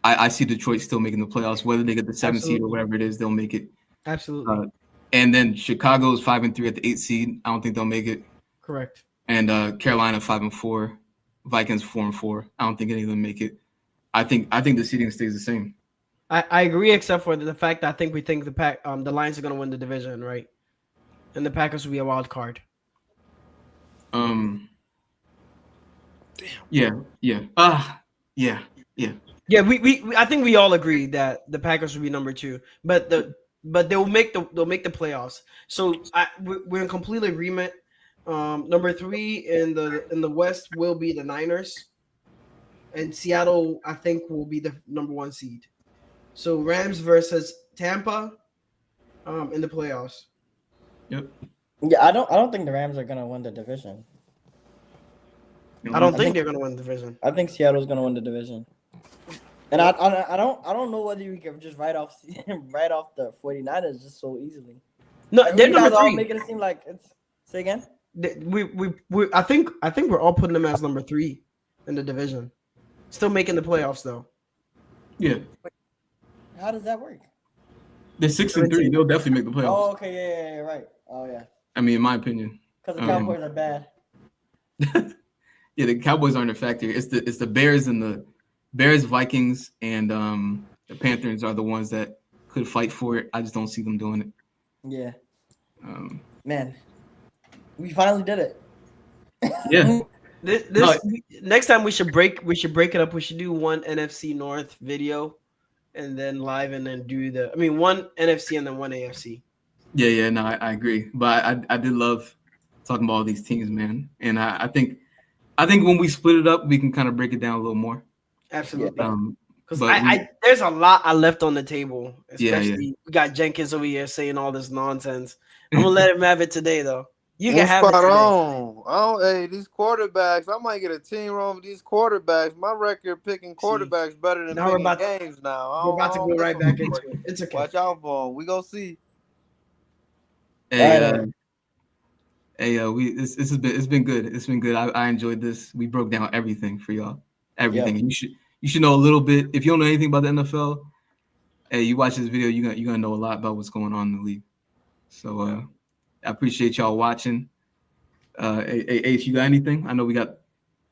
I see Detroit still making the playoffs, whether they get the 7th seed or whatever it is, they'll make it. Absolutely. And then Chicago is 5-3 at the 8th seed. I don't think they'll make it. Correct. And Carolina 5-4, Vikings 4-4. I don't think any of them make it. I think the seeding stays the same. I agree, except for the fact that we think the Lions are going to win the division, right? And the Packers will be a wild card. Yeah. Yeah, we I think we all agree that the Packers will be number 2, but they'll make the playoffs. So we're in complete agreement. Number 3 in the West will be the Niners, and Seattle I think will be the number 1 seed. So Rams versus Tampa. in the playoffs. Yep. Yeah, I don't think the Rams are gonna win the division. I don't I think think- they're gonna win the division. I think Seattle's gonna win the division. And I don't know whether we can just write off write off the 49ers just so easily. No, Like, they're you guys number all 3. making it seem like it's say again. We I think we're all putting them as number 3 in the division. Still making the playoffs though. Yeah. How does that work? They're 6-3. They'll definitely make the playoffs. Oh, okay, yeah, right. Oh yeah, I mean, in my opinion. because the Cowboys are bad. Yeah, the Cowboys aren't a factor. It's the Bears and the Bears, Vikings, and the Panthers are the ones that could fight for it. I just don't see them doing it. Yeah, Um, man, we finally did it. yeah. This next time we should break it up. We should do one NFC North video, and then live, and then do one NFC and then one AFC. Yeah. No, I agree. But I did love talking about all these teams, man. And I think when we split it up, we can kind of break it down a little more. Absolutely. Because But there's a lot I left on the table. Especially Yeah. we got Jenkins over here saying all this nonsense. I'm gonna let him have it today, though. You can Well, have it spot today. on. Hey, these quarterbacks, I might get a team wrong with these quarterbacks. My record picking quarterbacks better than Now we're picking about to- games now. We're about to go right back into it. It's okay. Watch out for them. We gonna see. Hey, it's been good. It's been good. I enjoyed this. We broke down everything for y'all. Everything. Yep. And you should know a little bit. If you don't know anything about the NFL, hey, you watch this video, you're gonna know a lot about what's going on in the league. So I appreciate y'all watching. H, you got anything? I know we got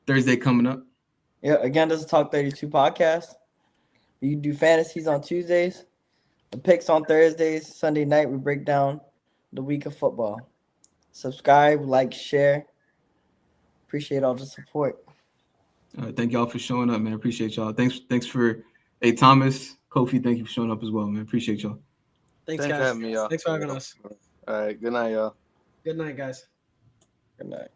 Thursday coming up. Yeah, again, this is Talk 32 podcast. We do fantasies on Tuesdays, the picks on Thursdays. Sunday night, we break down the week of football. Subscribe, like, share. Appreciate all the support. Thank y'all for showing up, man. Appreciate y'all. Thanks for Thomas, Kofi. Thank you for showing up as well, man. Appreciate y'all. Thanks, Thanks for guys. having me, y'all. Thanks for having us. All right. Good night, y'all. Good night, guys. Good night.